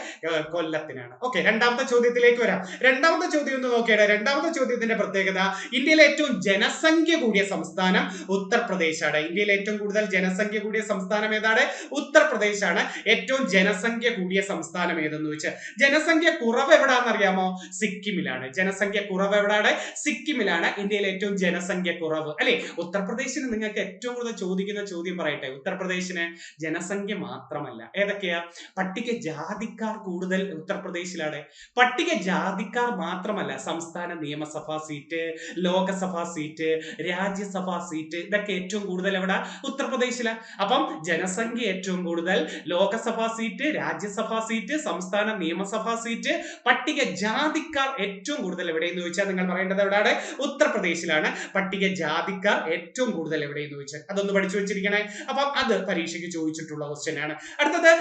കൊല്ലത്തിനാണ്. ഓക്കെ. രണ്ടാമത്തെ ചോദ്യത്തിലേക്ക് വരാം. രണ്ടാമത്തെ ചോദ്യം ഒന്ന് നോക്കിയാണ്. രണ്ടാമത്തെ ചോദ്യത്തിന്റെ പ്രത്യേകത ഇന്ത്യയിലെ ഏറ്റവും ജനസംഖ്യ കൂടിയ സംസ്ഥാനം ഉത്തർപ്രദേശാണ്. ഇന്ത്യയിലെ ഏറ്റവും കൂടുതൽ ജനസംഖ്യ കൂടിയ സംസ്ഥാനം ഏതാണ്? ഉത്തർപ്രദേശാണ്. ഏറ്റവും ജനസംഖ്യ കൂടിയ സംസ്ഥാനം ഏതെന്ന് വെച്ചാൽ ജനസംഖ്യ ജനസംഖ്യ കുറവ് എവിടാന്നറിയാമോ? സിക്കിമിലാണ്. ജനസംഖ്യ കുറവ് എവിടാണ്? സിക്കിമിലാണ് ഇന്ത്യയിലെ ഏറ്റവും ജനസംഖ്യ കുറവ് അല്ലെ. ഉത്തർപ്രദേശിന് നിങ്ങൾക്ക് ഏറ്റവും കൂടുതൽ ചോദിക്കുന്ന ചോദ്യം പറയട്ടെ. ഉത്തർപ്രദേശിന് ജനസംഖ്യ മാത്രമല്ല, ഏതൊക്കെയാ? പട്ടികജാതിക്കാർ കൂടുതൽ ഉത്തർപ്രദേശിലാണ്. പട്ടികജാതിക്കാർ മാത്രമല്ല, സംസ്ഥാന നിയമസഭാ സീറ്റ്, ലോകസഭാ സീറ്റ്, രാജ്യസഭാ സീറ്റ്, ഇതൊക്കെ ഏറ്റവും കൂടുതൽ എവിടെ? ഉത്തർപ്രദേശിലാണ്. അപ്പം ജനസംഖ്യ ഏറ്റവും കൂടുതൽ, ലോകസഭാ സീറ്റ്, രാജ്യസഭാ സീറ്റ്, സംസ്ഥാന നിയമസഭാ സീറ്റ്, പട്ടികജാതിക്കാർ ഏറ്റവും കൂടുതൽ എവിടെയെന്ന് ചോദിച്ചാൽ നിങ്ങൾ പറയേണ്ടത് എവിടെയാണ്? ഉത്തർപ്രദേശിലാണ്. പട്ടികജാതിക്കാർ ഏറ്റവും കൂടുതൽ എവിടെയെന്ന് ചോദിച്ചാൽ അതൊന്ന് പഠിച്ചു വെച്ചിരിക്കണേ. അപ്പം അത് പരീക്ഷയ്ക്ക് ചോദിച്ചിട്ടുള്ള ക്വസ്റ്റ്യൻ ആണ്. അടുത്തത്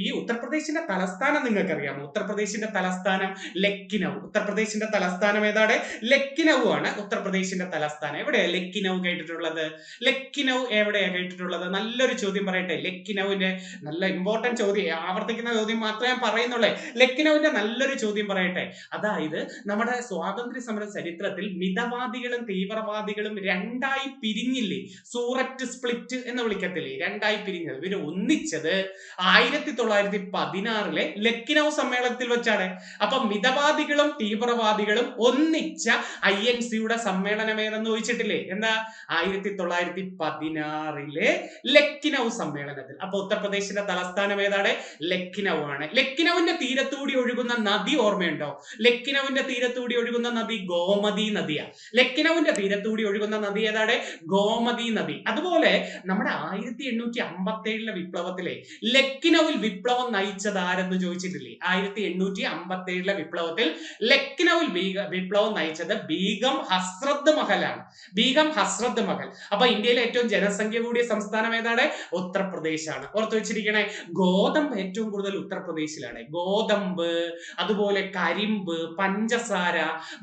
ഈ ഉത്തർപ്രദേശിന്റെ തലസ്ഥാനം നിങ്ങൾക്ക് അറിയാമോ? ഉത്തർപ്രദേശിന്റെ തലസ്ഥാനം ലക്നൗ. ഉത്തർപ്രദേശിന്റെ തലസ്ഥാനം ഏതാണ്? ലക്നൗ ആണ് ഉത്തർപ്രദേശിന്റെ തലസ്ഥാനം. എവിടെയാണ് ലക്നൗ കേട്ടിട്ടുള്ളത്? ലക്നൗ എവിടെയാണ് കേട്ടിട്ടുള്ളത്? നല്ലൊരു ചോദ്യം പറയട്ടെ. ലക്നൌവിന്റെ നല്ല ഇമ്പോർട്ടന്റ് ചോദ്യം, ആവർത്തിക്കുന്ന ചോദ്യം മാത്രമേ ഞാൻ പറയുന്നുള്ളേ. ലക്നൌവിന്റെ നല്ലൊരു ചോദ്യം പറയട്ടെ. അതായത് നമ്മുടെ സ്വാതന്ത്ര്യ സമര ചരിത്രത്തിൽ മിതവാദികളും തീവ്രവാദികളും രണ്ടായി പിരിഞ്ഞില്ലേ? സൂററ്റ് സ്പ്ലിറ്റ് എന്ന് വിളിക്കത്തില്ലേ? രണ്ടായി പിരിഞ്ഞത്. ഇവര് ഒന്നിച്ചത് 1916 ലക്നൗ സമ്മേളനത്തിൽ വെച്ചാണ്. അപ്പൊ മിതവാദികളും തീവ്രവാദികളും ഒന്നിച്ച INC-യുടെ സമ്മേളനം ഏതെന്ന് ചോദിച്ചിട്ടില്ലേ? എന്താ? 1916 ലക്നൗ സമ്മേളനത്തിൽ. അപ്പൊ ഉത്തർപ്രദേശിന്റെ തലസ്ഥാനം ഏതാണ്? ലക്നൗ ആണ്. ലക്നൌവിന്റെ തീരത്തൂടി ഒഴുകുന്ന നദി ഓർമ്മയുണ്ടോ? ലക്നൌവിന്റെ തീരത്തൂടി ഒഴുകുന്ന നദി ഗോമതി നദിയാണ്. ലക്നൌവിന്റെ തീരത്തൂടി ഒഴുകുന്ന നദി ഏതാണ്? ഗോമതി നദി. അതുപോലെ നമ്മുടെ 1857 വിപ്ലവത്തിലെ ലക്നൌവിൽ വിപ്ലവം നയിച്ചത് ആരെന്ന് ചോദിച്ചിട്ടില്ലേ? 1857 വിപ്ലവത്തിൽ ലക്നൌവിൽ വിപ്ലവം നയിച്ചത് ബീഗം ഹസ്രത്ത് മഹലാണ്. ബീഗം ഹസ്രത്ത് മഹൽ. അപ്പൊ ഇന്ത്യയിലെ ഏറ്റവും ജനസംഖ്യ കൂടിയ സംസ്ഥാനം ഏതാണ്? ഉത്തർപ്രദേശാണ്. ഓർത്തു വെച്ചിരിക്കണേ. ഗോതമ്പ് ഏറ്റവും കൂടുതൽ ഉത്തർപ്രദേശിലാണ്. ഗോതമ്പ്, അതുപോലെ കരിമ്പ്, പഞ്ചസാര.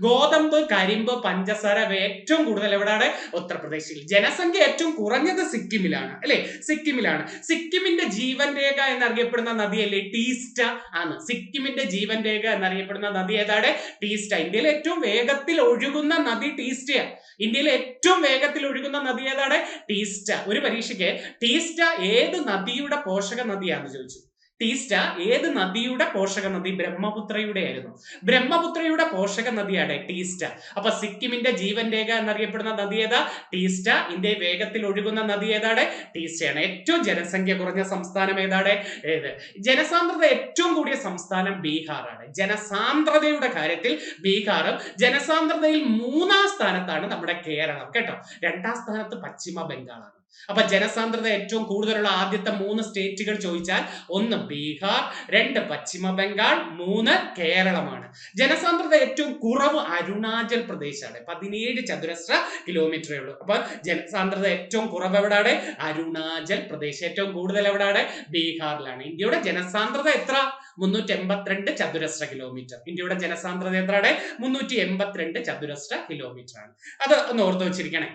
ഗോതമ്പ്, കരിമ്പ്, പഞ്ചസാര ഏറ്റവും കൂടുതൽ എവിടെയാണ്? ഉത്തർപ്രദേശിൽ. ജനസംഖ്യ ഏറ്റവും കുറഞ്ഞത് സിക്കിമിലാണ് അല്ലെ? സിക്കിമിലാണ്. സിക്കിമിന്റെ ജീവൻ രേഖ എന്നറിയപ്പെടുന്ന നദിയല്ലേ ടീസ്റ്റ ആണ്. സിക്കിമിന്റെ ജീവൻ രേഖ എന്നറിയപ്പെടുന്ന നദി ഏതാണ്? ടീസ്റ്റ. ഇന്ത്യയിലെ ഏറ്റവും വേഗത്തിൽ ഒഴുകുന്ന നദി ടീസ്റ്റയാണ്. ഇന്ത്യയിലെ ഏറ്റവും വേഗത്തിൽ ഒഴുകുന്ന നദി ഏതാണ്? ടീസ്റ്റ. ഒരു പരീക്ഷയ്ക്ക് ടീസ്റ്റ ഏത് നദിയുടെ പോഷക നദിയാണെന്ന് ചോദിച്ചു. ടീസ്റ്റ ഏത് നദിയുടെ പോഷക നദി? ബ്രഹ്മപുത്രയുടെ ആയിരുന്നു. ബ്രഹ്മപുത്രയുടെ പോഷക നദിയാണ് ടീസ്റ്റ. അപ്പൊ സിക്കിമിന്റെ ജീവൻ രേഖ എന്നറിയപ്പെടുന്ന നദി ഏതാ? ടീസ്റ്റ. ഇന്ത്യയിൽ വേഗത്തിൽ ഒഴുകുന്ന നദി ഏതാണ്? ടീസ്റ്റയാണ്. ഏറ്റവും ജനസംഖ്യ കുറഞ്ഞ സംസ്ഥാനം ഏതാണ്? ഏത്? ജനസാന്ദ്രത ഏറ്റവും കൂടിയ സംസ്ഥാനം ബീഹാറാണ്. ജനസാന്ദ്രതയുടെ കാര്യത്തിൽ ബീഹാറും, ജനസാന്ദ്രതയിൽ 3-ാം സ്ഥാനത്താണ് നമ്മുടെ കേരളം കേട്ടോ. 2-ാം സ്ഥാനത്ത് പശ്ചിമ ബംഗാളാണ്. അപ്പൊ ജനസാന്ദ്രത ഏറ്റവും കൂടുതലുള്ള ആദ്യത്തെ 3 സ്റ്റേറ്റുകൾ ചോദിച്ചാൽ 1 ബീഹാർ, 2 പശ്ചിമ ബംഗാൾ, 3 കേരളമാണ്. ജനസാന്ദ്രത ഏറ്റവും കുറവ് അരുണാചൽ പ്രദേശാണ്. 17 ചതുരശ്ര കിലോമീറ്ററേ ഉള്ളൂ. അപ്പൊ ജനസാന്ദ്രത ഏറ്റവും കുറവ് എവിടെയാണ്? അരുണാചൽ പ്രദേശ്. ഏറ്റവും കൂടുതൽ എവിടെയാണ്? ബീഹാറിലാണ്. ഇന്ത്യയുടെ ജനസാന്ദ്രത എത്ര? 382 ചതുരശ്ര കിലോമീറ്റർ. ഇന്ത്യയുടെ ജനസാന്ദ്രത എത്രയാണ്? 382 ചതുരശ്ര കിലോമീറ്റർ ആണ്. അത് ഒന്ന് ഓർത്തു വെച്ചിരിക്കണേ.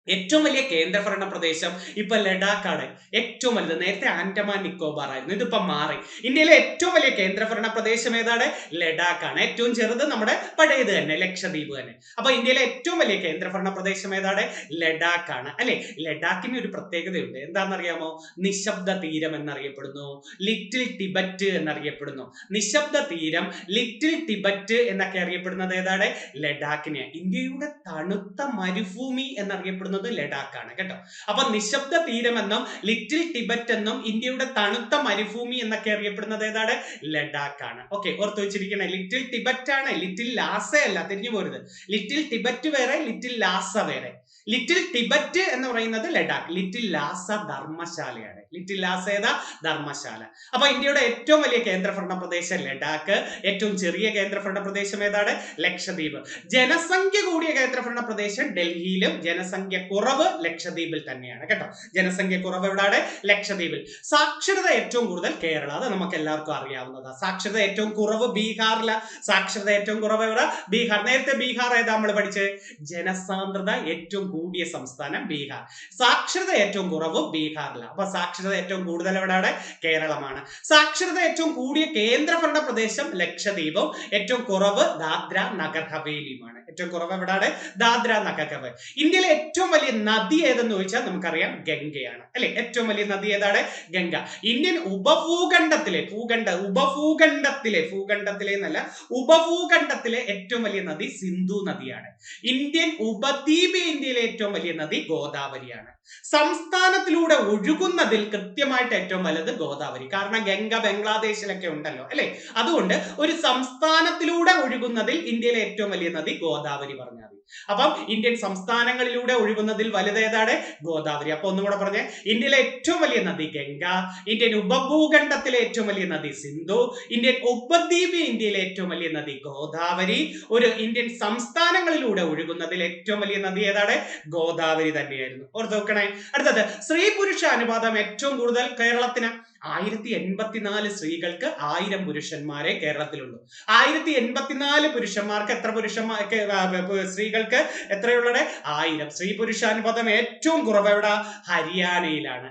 ഏറ്റവും വലിയ കേന്ദ്രഭരണ പ്രദേശം ഇപ്പൊ ലഡാക്കാണ്. ഏറ്റവും വലുത്. നേരത്തെ ആൻഡമാൻ നിക്കോബാർ ആയിരുന്നു, ഇതിപ്പോ മാറി. ഇന്ത്യയിലെ ഏറ്റവും വലിയ കേന്ദ്രഭരണ പ്രദേശം ഏതാണ്? ലഡാക്കാണ്. ഏറ്റവും ചെറുത് നമ്മുടെ പഴയത് തന്നെ, ലക്ഷദ്വീപ് തന്നെ. അപ്പൊ ഇന്ത്യയിലെ ഏറ്റവും വലിയ കേന്ദ്രഭരണ പ്രദേശം ഏതാണ്? ലഡാക്കാണ് അല്ലെ. ലഡാക്കിന് ഒരു പ്രത്യേകതയുണ്ട്. എന്താണെന്നറിയാമോ? നിശബ്ദ തീരം എന്നറിയപ്പെടുന്നു, ലിറ്റിൽ ടിബറ്റ് എന്നറിയപ്പെടുന്നു. നിശബ്ദ തീരം, ലിറ്റിൽ ടിബറ്റ് എന്നൊക്കെ അറിയപ്പെടുന്നത് ഏതാണ്? ലഡാക്കിനെ. ഇന്ത്യയുടെ തണുത്ത മരുഭൂമി എന്നറിയപ്പെടുന്നത് ലഡാക്കാണ് കേട്ടോ. അപ്പൊ നിശബ്ദ തീരമെന്നും ലിറ്റിൽ ടിബറ്റ് എന്നും ഇന്ത്യയുടെ തണുത്ത മരുഭൂമി എന്നൊക്കെ അറിയപ്പെടുന്നത് ഏതാണ്? ലഡാക്കാണ്. ഓക്കെ, ഓർത്തു വെച്ചിരിക്കണേ. ലിറ്റിൽ ടിബറ്റ് ആണ്, ലിറ്റിൽ ലാസ അല്ല, തിരിഞ്ഞു പോരുത്. ലിറ്റിൽ ടിബറ്റ് വേറെ, ലിറ്റിൽ ലാസ വേറെ. ലിറ്റിൽ ടിബറ്റ് എന്ന് പറയുന്നത് ലഡാക്ക്, ലിറ്റിൽ ലാസ ധർമ്മശാലയാണ്. ലിറ്റിൽ ലാസ ഏതാ? ധർമ്മശാല. അപ്പൊ ഇന്ത്യയുടെ ഏറ്റവും വലിയ കേന്ദ്രഭരണ പ്രദേശം ലഡാക്ക്. ഏറ്റവും ചെറിയ കേന്ദ്രഭരണ പ്രദേശം ഏതാണ്? ലക്ഷദ്വീപ്. ജനസംഖ്യ കൂടിയ കേന്ദ്രഭരണ പ്രദേശം ഡൽഹിയിലും, ജനസംഖ്യ കുറവ് ലക്ഷദ്വീപിൽ തന്നെയാണ് കേട്ടോ. ജനസംഖ്യ കുറവ് എവിടെയാണ്? ലക്ഷദ്വീപിൽ. സാക്ഷരത ഏറ്റവും കൂടുതൽ കേരള, അത് നമുക്ക് എല്ലാവർക്കും അറിയാവുന്നതാണ്. സാക്ഷരത ഏറ്റവും കുറവ് ബീഹാറില. സാക്ഷരത ഏറ്റവും കുറവ് എവിടെ? ബീഹാർ. നേരത്തെ ബീഹാർ ഏതാ നമ്മൾ പഠിച്ചത്? ജനസാന്ദ്രത ഏറ്റവും കൂടിയ സംസ്ഥാനം ബീഹാർ. സാക്ഷരത ഏറ്റവും കുറവ് ബീഹാറില. അപ്പൊ സാക്ഷരത ഏറ്റവും കൂടുതൽ എവിടെയാണ്? കേരളമാണ്. സാക്ഷരത ഏറ്റവും കൂടിയ കേന്ദ്രഭരണ പ്രദേശം ലക്ഷദ്വീപും, ഏറ്റവും കുറവ് ദാദ്ര നഗർ ഹവേലിയുമാണ്. ഏറ്റവും കുറവ് എവിടെയാണ്? ദാദ്ര നഗർ ഹവേലി. ഇന്ത്യയിലെ ഏറ്റവും ഏറ്റവും വലിയ നദി ഏതെന്ന് ചോദിച്ചാൽ നമുക്കറിയാം ഗംഗയാണ് അല്ലെ. ഏറ്റവും വലിയ നദി ഏതാണ്? ഗംഗ. ഇന്ത്യൻ ഉപഭൂഖണ്ഡത്തിലെ എന്നല്ല, ഉപഭൂഖണ്ഡത്തിലെ ഏറ്റവും വലിയ നദി സിന്ധു നദിയാണ്. ഇന്ത്യൻ ഉപദ്വീപ് ഇന്ത്യയിലെ ഏറ്റവും വലിയ നദി ഗോദാവരിയാണ്. സംസ്ഥാനത്തിലൂടെ ഒഴുകുന്നതിൽ കൃത്യമായിട്ട് ഏറ്റവും വലുത് ഗോദാവരി. കാരണം ഗംഗ ബംഗ്ലാദേശിലൊക്കെ ഉണ്ടല്ലോ അല്ലെ. അതുകൊണ്ട് ഒരു സംസ്ഥാനത്തിലൂടെ ഒഴുകുന്നതിൽ ഇന്ത്യയിലെ ഏറ്റവും വലിയ നദി ഗോദാവരി പറഞ്ഞാൽ മതി. അപ്പം ഇന്ത്യൻ സംസ്ഥാനങ്ങളിലൂടെ ഒഴുകുന്നതിൽ വലുതേതാണ്? ഗോദാവരി. അപ്പൊ ഒന്നും കൂടെ പറഞ്ഞേ, ഇന്ത്യയിലെ ഏറ്റവും വലിയ നദി ഗംഗ, ഇന്ത്യൻ ഉപഭൂഖണ്ഡത്തിലെ ഏറ്റവും വലിയ നദി സിന്ധു, ഇന്ത്യൻ ഉപദ്വീപ് ഇന്ത്യയിലെ ഏറ്റവും വലിയ നദി ഗോദാവരി. ഒരു ഇന്ത്യൻ സംസ്ഥാനങ്ങളിലൂടെ ഒഴുകുന്നതിൽ ഏറ്റവും വലിയ നദി ഏതാണ്? ഗോദാവരി തന്നെയായിരുന്നു. ഓർത്ത് നോക്കണേ. അടുത്തത്, സ്ത്രീ പുരുഷ അനുപാതം ഏറ്റവും കൂടുതൽ കേരളത്തിന് 1084 സ്ത്രീകൾക്ക് 1000 പുരുഷന്മാരെ കേരളത്തിലുള്ളൂ. 1084 പുരുഷന്മാർക്ക് എത്ര സ്ത്രീകൾക്ക് എത്രയുള്ളത്? 1000. സ്ത്രീ പുരുഷാനുപാതം ഏറ്റവും കുറവ് എവിടെ? ഹരിയാനയിലാണ്.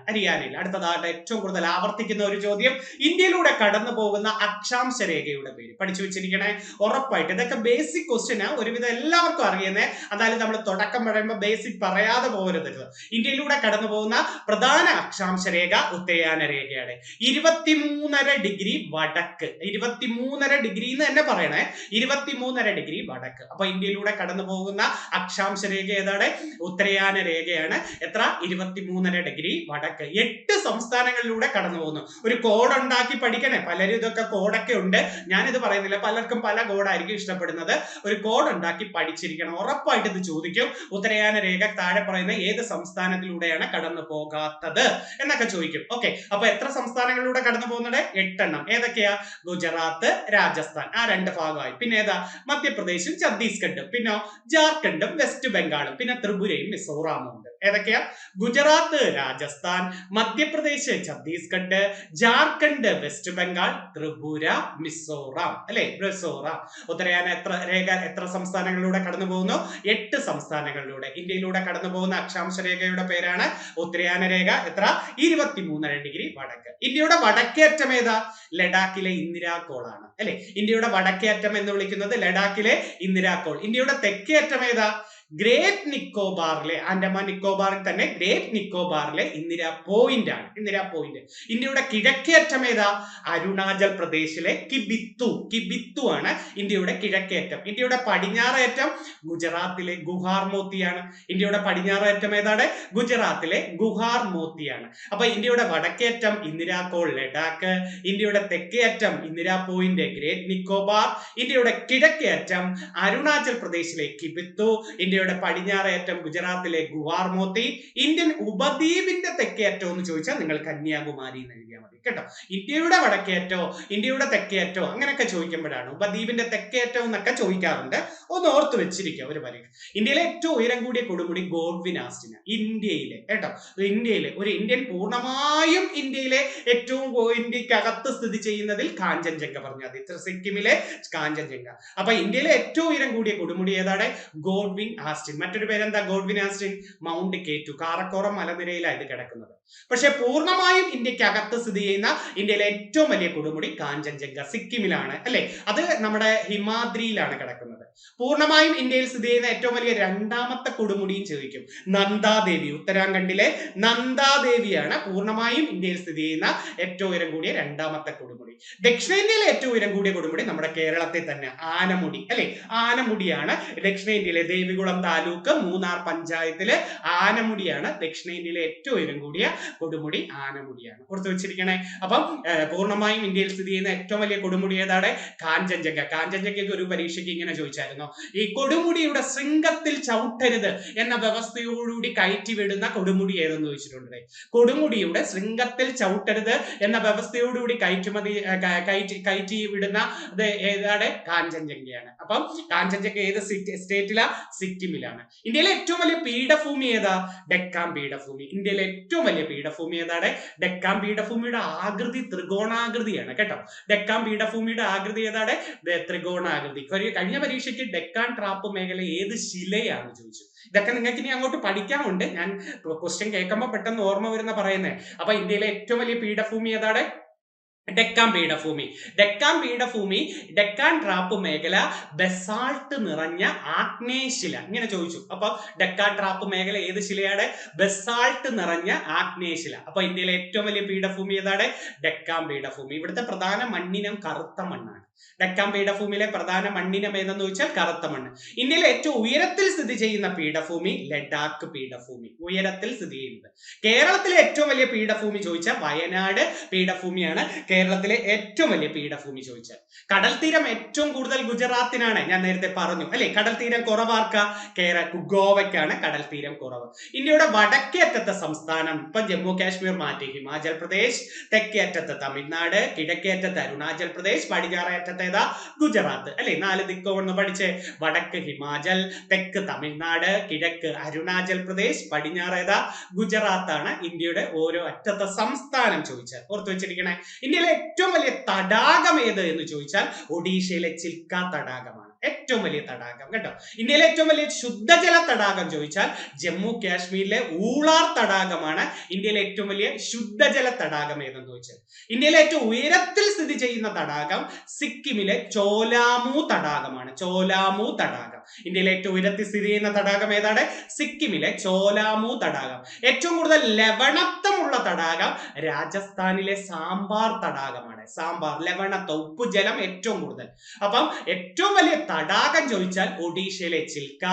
അടുത്തതായിട്ട് ഏറ്റവും കൂടുതൽ ആവർത്തിക്കുന്ന ഒരു ചോദ്യം, ഇന്ത്യയിലൂടെ കടന്നു പോകുന്ന അക്ഷാംശ രേഖയുടെ പേര് പഠിച്ചു വെച്ചിരിക്കണേ ഉറപ്പായിട്ട്. ഇതൊക്കെ ബേസിക് ക്വസ്റ്റ്യൻ, ഒരുവിധം എല്ലാവർക്കും അറിയുന്നേ. അതായത് നമ്മൾ തുടക്കം പറയുമ്പോൾ ബേസിക് പറയാതെ പോകരുത്. ഇന്ത്യയിലൂടെ കടന്നു പോകുന്ന പ്രധാന അക്ഷാംശ രേഖ ഉത്തരയാന രേഖയാണ്. 23.5 ഡിഗ്രി വടക്ക്. 23.5 ഡിഗ്രി എന്ന് തന്നെ പറയണേ. 23.5 ഡിഗ്രി വടക്ക്. അപ്പൊ ഇന്ത്യയിലൂടെ കടന്നു പോകുന്ന അക്ഷാംശ രേഖ ഏതാണ്? ഉത്തരയാന രേഖയാണ്. എത്ര? 23.5 ഡിഗ്രി വടക്ക്. 8 സംസ്ഥാനങ്ങളിലൂടെ കടന്നു പോകുന്നു. ഒരു കോഡ് ഉണ്ടാക്കി പഠിക്കണേ. പലരും ഇതൊക്കെ കോഡൊക്കെ ഉണ്ട്, ഞാനിത് പറയുന്നില്ല. പലർക്കും പല കോഡായിരിക്കും ഇഷ്ടപ്പെടുന്നത്. ഒരു കോഡ് ഉണ്ടാക്കി പഠിച്ചിരിക്കണം. ഉറപ്പായിട്ട് ഇത് ചോദിക്കും. ഉത്തരയാന രേഖ താഴെ പറയുന്ന ഏത് സംസ്ഥാനത്തിലൂടെയാണ് കടന്നു പോകാത്തത് എന്നൊക്കെ ചോദിക്കും. ഓക്കെ, അപ്പൊ എത്ര സംസ്ഥാനങ്ങളിലൂടെ കടന്നു പോകുന്നത്? 8 എണ്ണം. ഏതൊക്കെയാ? ഗുജറാത്ത്, രാജസ്ഥാൻ, ആ 2 ഭാഗമായി. പിന്നെ ഏതാ? മധ്യപ്രദേശും ഛത്തീസ്ഗഡും, പിന്നെ ജാർഖണ്ഡും വെസ്റ്റ് ബംഗാളും, പിന്നെ ത്രിപുരയും മിസോറാമും ഉണ്ട്. ഏതൊക്കെയാ? ഗുജറാത്ത്, രാജസ്ഥാൻ, മധ്യപ്രദേശ്, ഛത്തീസ്ഗഡ്, ജാർഖണ്ഡ്, വെസ്റ്റ് ബംഗാൾ, ത്രിപുര, മിസോറാം അല്ലെ. മിസോറാം. ഉത്തരയാന എത്ര സംസ്ഥാനങ്ങളിലൂടെ കടന്നു പോകുന്നു? 8 സംസ്ഥാനങ്ങളിലൂടെ. ഇന്ത്യയിലൂടെ കടന്നു പോകുന്ന അക്ഷാംശ രേഖയുടെ പേരാണ് ഉത്തരയാന രേഖ. എത്ര? 23.5 ഡിഗ്രി വടക്ക്. ഇന്ത്യയുടെ വടക്കേ അറ്റം ഏതാ? ലഡാക്കിലെ ഇന്ദിരാകോളാണ് അല്ലെ. ഇന്ത്യയുടെ വടക്കേ അറ്റം എന്ന് വിളിക്കുന്നത് ലഡാക്കിലെ ഇന്ദിരാകോൾ. ഇന്ത്യയുടെ തെക്കേ അറ്റം ഏതാ? ഗ്രേറ്റ് നിക്കോബാറിലെ, ആൻഡമാൻ നിക്കോബാറിൽ തന്നെ ഗ്രേറ്റ് നിക്കോബാറിലെ ഇന്ദിരാ പോയിന്റ് ആണ്. ഇന്ത്യയുടെ കിഴക്കേ അറ്റം ഏതാ? അരുണാചൽ പ്രദേശിലെ കിബിത്തു ആണ് ഇന്ത്യയുടെ കിഴക്കേ അറ്റം. ഇന്ത്യയുടെ പടിഞ്ഞാറേ അറ്റം ഗുജറാത്തിലെ ഗുഹാർ മോത്തിയാണ്. ഇന്ത്യയുടെ പടിഞ്ഞാറേ അറ്റം ഏതാണ്? ഗുജറാത്തിലെ ഗുഹാർ മോത്തിയാണ്. അപ്പൊ ഇന്ത്യയുടെ വടക്കേ അറ്റം ഇന്ദിരാകോൾ ലഡാക്ക്, ഇന്ത്യയുടെ തെക്കേ അറ്റം ഇന്ദിരാ പോയിന്റ് ഗ്രേറ്റ് നിക്കോബാർ, ഇന്ത്യയുടെ കിഴക്കേ അറ്റം അരുണാചൽ പ്രദേശിലെ കിബിത്തു, ഇന്ത്യയുടെ പടിഞ്ഞാറേ അറ്റം ഗുജറാത്തിലെ ഗുഹാർ മോത്തി, ഇന്ത്യൻ ഉപദ്വീപിന്റെ തെക്കേ അറ്റം എന്ന് ചോദിച്ചാൽ നിങ്ങൾ കന്യാകുമാരി എന്ന് എഴുതിയാൽ മതി കേട്ടോ. ഇന്ത്യയുടെ വടക്കേ അറ്റോ ഇന്ത്യയുടെ തെക്കേ അറ്റോ അങ്ങനെയൊക്കെ ചോദിക്കുമ്പോഴാണ്. ഉപദ്വീപിന്റെ തെക്കേ അറ്റം എന്നൊക്കെ ചോദിക്കാറുണ്ട്. ഒന്ന് ഓർത്ത് വെച്ചിരിക്കുക ഒരു പരീക്ഷ. ഇന്ത്യയിലെ ഏറ്റവും ഉയരം കൂടിയ കൊടുമുടി ഗോഡ്വിൻ ആസ്റ്റിന്. ഇന്ത്യയിലെ കേട്ടോ, ഇന്ത്യയിലെ ഒരു ഇന്ത്യൻ പൂർണ്ണമായും ഇന്ത്യയിലെ ഏറ്റവും ഇന്ത്യക്കകത്ത് സ്ഥിതി ചെയ്യുന്നതിൽ കാഞ്ചൻജംഗ പറഞ്ഞാൽ മതി. സിക്കിമിലെ കാഞ്ചൻജംഗ. അപ്പൊ ഇന്ത്യയിലെ ഏറ്റവും ഉയരം കൂടിയ കൊടുമുടി ഏതാണ്? Godwin Austin. മറ്റൊരു പേരെന്താ? ഗോഡ്വിൻ ആസ്റ്റിൻ മൗണ്ട് കേറ്റു, കാറക്കോറം മലനിരയിലാണ് ഇത് കിടക്കുന്നത്. പക്ഷെ പൂർണ്ണമായും ഇന്ത്യക്കകത്ത് സ്ഥിതി ചെയ്യുന്ന ഇന്ത്യയിലെ ഏറ്റവും വലിയ കൊടുമുടി കാഞ്ചൻജംഗ സിക്കിമിലാണ് അല്ലെ. അത് നമ്മുടെ ഹിമാദ്രിയിലാണ് കിടക്കുന്നത്. പൂർണ്ണമായും ഇന്ത്യയിൽ സ്ഥിതി ചെയ്യുന്ന ഏറ്റവും വലിയ രണ്ടാമത്തെ കൊടുമുടിയും ചോദിക്കും. നന്ദാദേവി, ഉത്തരാഖണ്ഡിലെ നന്ദാദേവിയാണ് പൂർണ്ണമായും ഇന്ത്യയിൽ സ്ഥിതി ചെയ്യുന്ന ഏറ്റവും ഉയരം കൂടിയ രണ്ടാമത്തെ കൊടുമുടി. ദക്ഷിണേന്ത്യയിലെ ഏറ്റവും ഉയരം കൂടിയ കൊടുമുടി നമ്മുടെ കേരളത്തിൽ തന്നെ ആനമുടി അല്ലെ. ആനമുടിയാണ് ദക്ഷിണേന്ത്യയിലെ ദേവികുളം താലൂക്ക് മൂന്നാർ പഞ്ചായത്തിലെ ആനമുടിയാണ് ദക്ഷിണേന്ത്യയിലെ ഏറ്റവും ഉയരം കൂടിയ കൊടുമുടി. ആനമുടിയാണ്. ഓർത്ത് വെച്ചിരിക്കണേ. അപ്പം പൂർണ്ണമായും ഇന്ത്യയിൽ സ്ഥിതി ചെയ്യുന്ന ഏറ്റവും വലിയ കൊടുമുടി ഏതാണ്? കാഞ്ചൻജംഗ. കാഞ്ചൻജംഗയ്ക്ക് ഒരു പരീക്ഷയ്ക്ക് ഇങ്ങനെ ചോദിച്ചായിരുന്നു, ഈ കൊടുമുടിയുടെ ശൃംഗത്തിൽ ചവിട്ടരുത് എന്ന വ്യവസ്ഥയോടുകൂടി കയറ്റിവിടുന്ന കൊടുമുടി ഏതെന്ന് ചോദിച്ചിട്ടുണ്ട്. കൊടുമുടിയുടെ ശൃംഗത്തിൽ ചവിട്ടരുത് എന്ന വ്യവസ്ഥയോടുകൂടി കയറ്റി വിടുന്ന ഏതാണ്? കാഞ്ചൻജംഗയാണ്. അപ്പം കാഞ്ചൻജംഗ ഏത് സ്റ്റേറ്റിലാ? സിക്കിമിലാണ്. ഇന്ത്യയിലെ ഏറ്റവും വലിയ പീഠഭൂമി ഏതാ? ഡെക്കാൻ പീഠഭൂമി. ഇന്ത്യയിലെ ഏറ്റവും വലിയ പീഠഭൂമി ഏതാണ്? ഡെക്കാൻ പീഠഭൂമിയുടെ ആകൃതി ത്രികോണാകൃതിയാണ് കേട്ടോ. ഡെക്കാൻ പീഠഭൂമിയുടെ ആകൃതി ഏതാണ്? ത്രികോണാകൃതി. കഴിഞ്ഞ പരീക്ഷയ്ക്ക് ഡെക്കാൻ ട്രാപ്പ് മേഖല ഏത് ശിലയാണ് ചോദിച്ചു. ഇതൊക്കെ നിങ്ങൾക്ക് ഇനി അങ്ങോട്ട് പഠിക്കാനുണ്ട്. ഞാൻ ക്വസ്റ്റ്യൻ കേൾക്കുമ്പോൾ പെട്ടെന്ന് ഓർമ്മ വരുന്ന പറയുന്നത്. അപ്പൊ ഇന്ത്യയിലെ ഏറ്റവും വലിയ പീഠഭൂമി ഏതാണ്? ഡെക്കാൻ പീഠഭൂമി. ഡെക്കാൻ പീഠഭൂമി, ഡെക്കാൻ ട്രാപ്പ് മേഖല ബസാൾട്ട് നിറഞ്ഞ ആഗ്നേയശില. ഇങ്ങനെ ചോദിച്ചു. അപ്പൊ ഡെക്കാൻ ട്രാപ്പ് മേഖല ഏത് ശിലയാണ്? ബസാൾട്ട് നിറഞ്ഞ ആഗ്നേയശില. അപ്പൊ ഇന്ത്യയിലെ ഏറ്റവും വലിയ പീഠഭൂമി ഏതാണ്? ഡെക്കാൻ പീഠഭൂമി. ഇവിടുത്തെ പ്രധാന മണ്ണിനം കറുത്ത മണ്ണാണ്. ഡെക്കാൻ പീഠഭൂമിയിലെ പ്രധാന മണ്ണിനം ഏതെന്ന് ചോദിച്ചാൽ കറുത്ത മണ്ണ്. ഇന്ത്യയിലെ ഏറ്റവും ഉയരത്തിൽ സ്ഥിതി ചെയ്യുന്ന പീഠഭൂമി ലഡാക്ക് പീഠഭൂമി. ഉയരത്തിൽ സ്ഥിതി ചെയ്യുന്നത്. കേരളത്തിലെ ഏറ്റവും വലിയ പീഠഭൂമി ചോദിച്ചാൽ വയനാട് പീഠഭൂമിയാണ് കേരളത്തിലെ ഏറ്റവും വലിയ പീഠഭൂമി ചോദിച്ചാൽ. കടൽ തീരം ഏറ്റവും കൂടുതൽ ഗുജറാത്തിനാണ്. ഞാൻ നേരത്തെ പറഞ്ഞു അല്ലെ, കടൽ തീരം കുറവാർക്ക? ഗോവയ്ക്കാണ് കടൽ തീരം കുറവ്. ഇന്ത്യയുടെ വടക്കേ അറ്റത്തെ സംസ്ഥാനം ഇപ്പൊ ജമ്മു കാശ്മീർ മാറ്റി ഹിമാചൽ പ്രദേശ്, തെക്കേ അറ്റത്ത് തമിഴ്നാട്, കിഴക്കേ അറ്റത്ത് അരുണാചൽ പ്രദേശ്, പടിഞ്ഞാറേ അറ്റത്ത് ഏതാ? ഗുജറാത്ത് അല്ലെ. 4 ദിക്കുകൊണ്ട് പഠിച്ച് വടക്ക് ഹിമാചൽ, തെക്ക് തമിഴ്നാട്, കിഴക്ക് അരുണാചൽ പ്രദേശ്, പടിഞ്ഞാറ് ഏതാ? ഗുജറാത്താണ് ഇന്ത്യയുടെ ഓരോ അറ്റത്തെ സംസ്ഥാനം ചോദിച്ചാൽ. ഓർത്തു വെച്ചിരിക്കണേ. ഇന്ത്യയിലെ ഏറ്റവും വലിയ തടാകം ഏത് എന്ന് ചോദിച്ചാൽ ഒഡീഷയിലെ ചിൽക്ക തടാകമാണ് ഏറ്റവും വലിയ തടാകം കേട്ടോ. ഇന്ത്യയിലെ ഏറ്റവും വലിയ ശുദ്ധജല തടാകം ചോദിച്ചാൽ ജമ്മു കാശ്മീരിലെ ഊളാർ തടാകമാണ് ഇന്ത്യയിലെ ഏറ്റവും വലിയ ശുദ്ധജല തടാകം ഏതെന്ന് ചോദിച്ചാൽ. ഇന്ത്യയിലെ ഏറ്റവും ഉയരത്തിൽ സ്ഥിതി ചെയ്യുന്ന തടാകം സിക്കിമിലെ ചോലാമു തടാകമാണ്. ചോലാമു തടാകം ഇന്ത്യയിലെ ഏറ്റവും ഉയരത്തിൽ സ്ഥിതി ചെയ്യുന്ന തടാകം ഏതാണ്? സിക്കിമിലെ ചോലാമു തടാകം. ഏറ്റവും കൂടുതൽ ലവണത്വമുള്ള തടാകം രാജസ്ഥാനിലെ സാമ്പാർ തടാകമാണ്. സാമ്പാർ, ലവണത്വം, ഉപ്പുജലം ഏറ്റവും കൂടുതൽ. അപ്പം ഏറ്റവും വലിയ തടാകം ചോദിച്ചാൽ ഒഡീഷയിലെ ചിൽക്ക.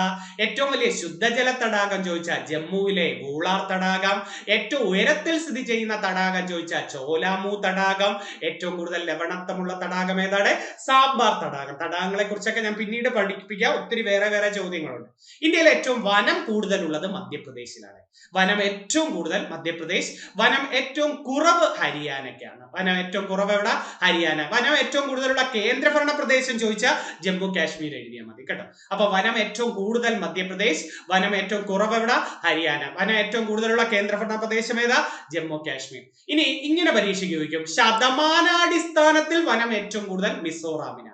ഏറ്റവും വലിയ ശുദ്ധജല തടാകം ചോദിച്ചാൽ ജമ്മുവിലെ ഊളാർ തടാകം. ഏറ്റവും ഉയരത്തിൽ സ്ഥിതി ചെയ്യുന്ന തടാകം ചോദിച്ചാൽ ചോലാമു തടാകം. ഏറ്റവും കൂടുതൽ ലവണത്വമുള്ള തടാകം ഏതാണ്? സാമ്പാർ തടാകം. തടാകങ്ങളെ കുറിച്ചൊക്കെ ഞാൻ പിന്നീട് പഠിപ്പിക്കാം. ഒത്തിരി വേറെ ചോദ്യങ്ങളുണ്ട്. ഇന്ത്യയിൽ ഏറ്റവും വനം കൂടുതലുള്ളത് മധ്യപ്രദേശിലാണ്. വനം ഏറ്റവും കൂടുതൽ മധ്യപ്രദേശ്. വനം ഏറ്റവും കുറവ് ഹരിയാനയ്ക്കാണ്. വനം ഏറ്റവും കുറവ് എവിടെ? ഹരിയാന. വനം ഏറ്റവും കൂടുതലുള്ള കേന്ദ്രഭരണ പ്രദേശം ചോദിച്ചാൽ ജമ്മു കാശ്മീർ എഴുതിയാൽ മതി കേട്ടോ. അപ്പൊ വനം ഏറ്റവും കൂടുതൽ മധ്യപ്രദേശ്, വനം ഏറ്റവും കുറവ് എവിടെ? ഹരിയാന. വനം ഏറ്റവും കൂടുതലുള്ള കേന്ദ്രഭരണ പ്രദേശം ഏതാ? ജമ്മു കാശ്മീർ. ഇനി ഇങ്ങനെ പരീക്ഷയ്ക്ക് ചോദിക്കും, ശതമാനാടിസ്ഥാനത്തിൽ വനം ഏറ്റവും കൂടുതൽ മിസോറാമിനാണ്.